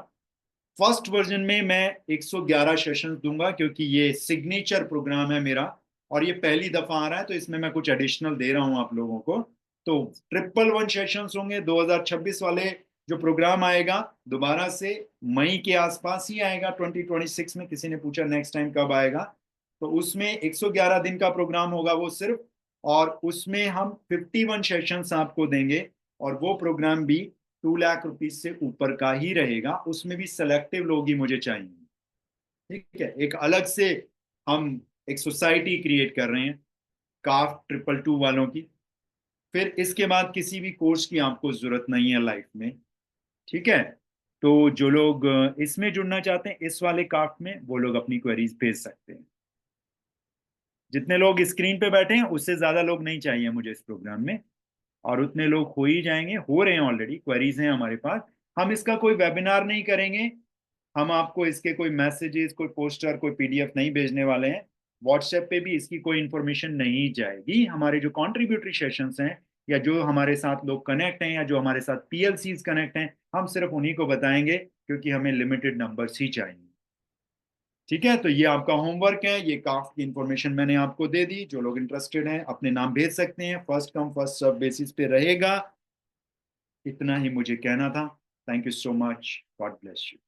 फर्स्ट वर्जन में मैं 111 सेशन दूंगा, क्योंकि ये सिग्नेचर प्रोग्राम है मेरा और ये पहली दफा आ रहा है, तो इसमें मैं कुछ एडिशनल दे रहा हूं आप लोगों को। तो 111 सेशंस होंगे। 2026 वाले जो प्रोग्राम आएगा दोबारा से मई के आसपास ही आएगा, 2026 में। किसी ने पूछा नेक्स्ट टाइम कब आएगा, तो उसमें 111 दिन का प्रोग्राम होगा वो सिर्फ, और उसमें हम 51 सेशंस आपको देंगे, और वो प्रोग्राम भी 2 लाख रुपीज से ऊपर का ही रहेगा। उसमें भी सेलेक्टिव लोग ही मुझे चाहिए। ठीक है? एक अलग से हम एक सोसाइटी क्रिएट कर रहे हैं काफ्ट 222 वालों की। फिर इसके बाद किसी भी कोर्स की आपको जरूरत नहीं है लाइफ में। ठीक है? तो जो लोग इसमें जुड़ना चाहते हैं इस वाले काफ्ट में, वो लोग अपनी क्वेरीज भेज सकते हैं। जितने लोग स्क्रीन पे बैठे हैं उससे ज्यादा लोग नहीं चाहिए मुझे इस प्रोग्राम में, और उतने लोग हो ही जाएंगे, हो रहे हैं ऑलरेडी। क्वेरीज हैं हमारे पास। हम इसका कोई वेबिनार नहीं करेंगे। हम आपको इसके कोई मैसेजेस, कोई पोस्टर, कोई PDF नहीं भेजने वाले हैं। व्हाट्सएप पे भी इसकी कोई इंफॉर्मेशन नहीं जाएगी। हमारे जो कॉन्ट्रीब्यूटरी सेशंस हैं, या जो हमारे साथ लोग कनेक्ट हैं, या जो हमारे साथ PLCs कनेक्ट हैं, हम सिर्फ उन्हीं को बताएंगे, क्योंकि हमें लिमिटेड नंबर्स ही चाहिए। ठीक है? तो ये आपका होमवर्क है। ये काफ्ट की इंफॉर्मेशन मैंने आपको दे दी। जो लोग इंटरेस्टेड हैं अपने नाम भेज सकते हैं। First come first serve basis पे रहेगा। इतना ही मुझे कहना था। Thank you so much. God bless you.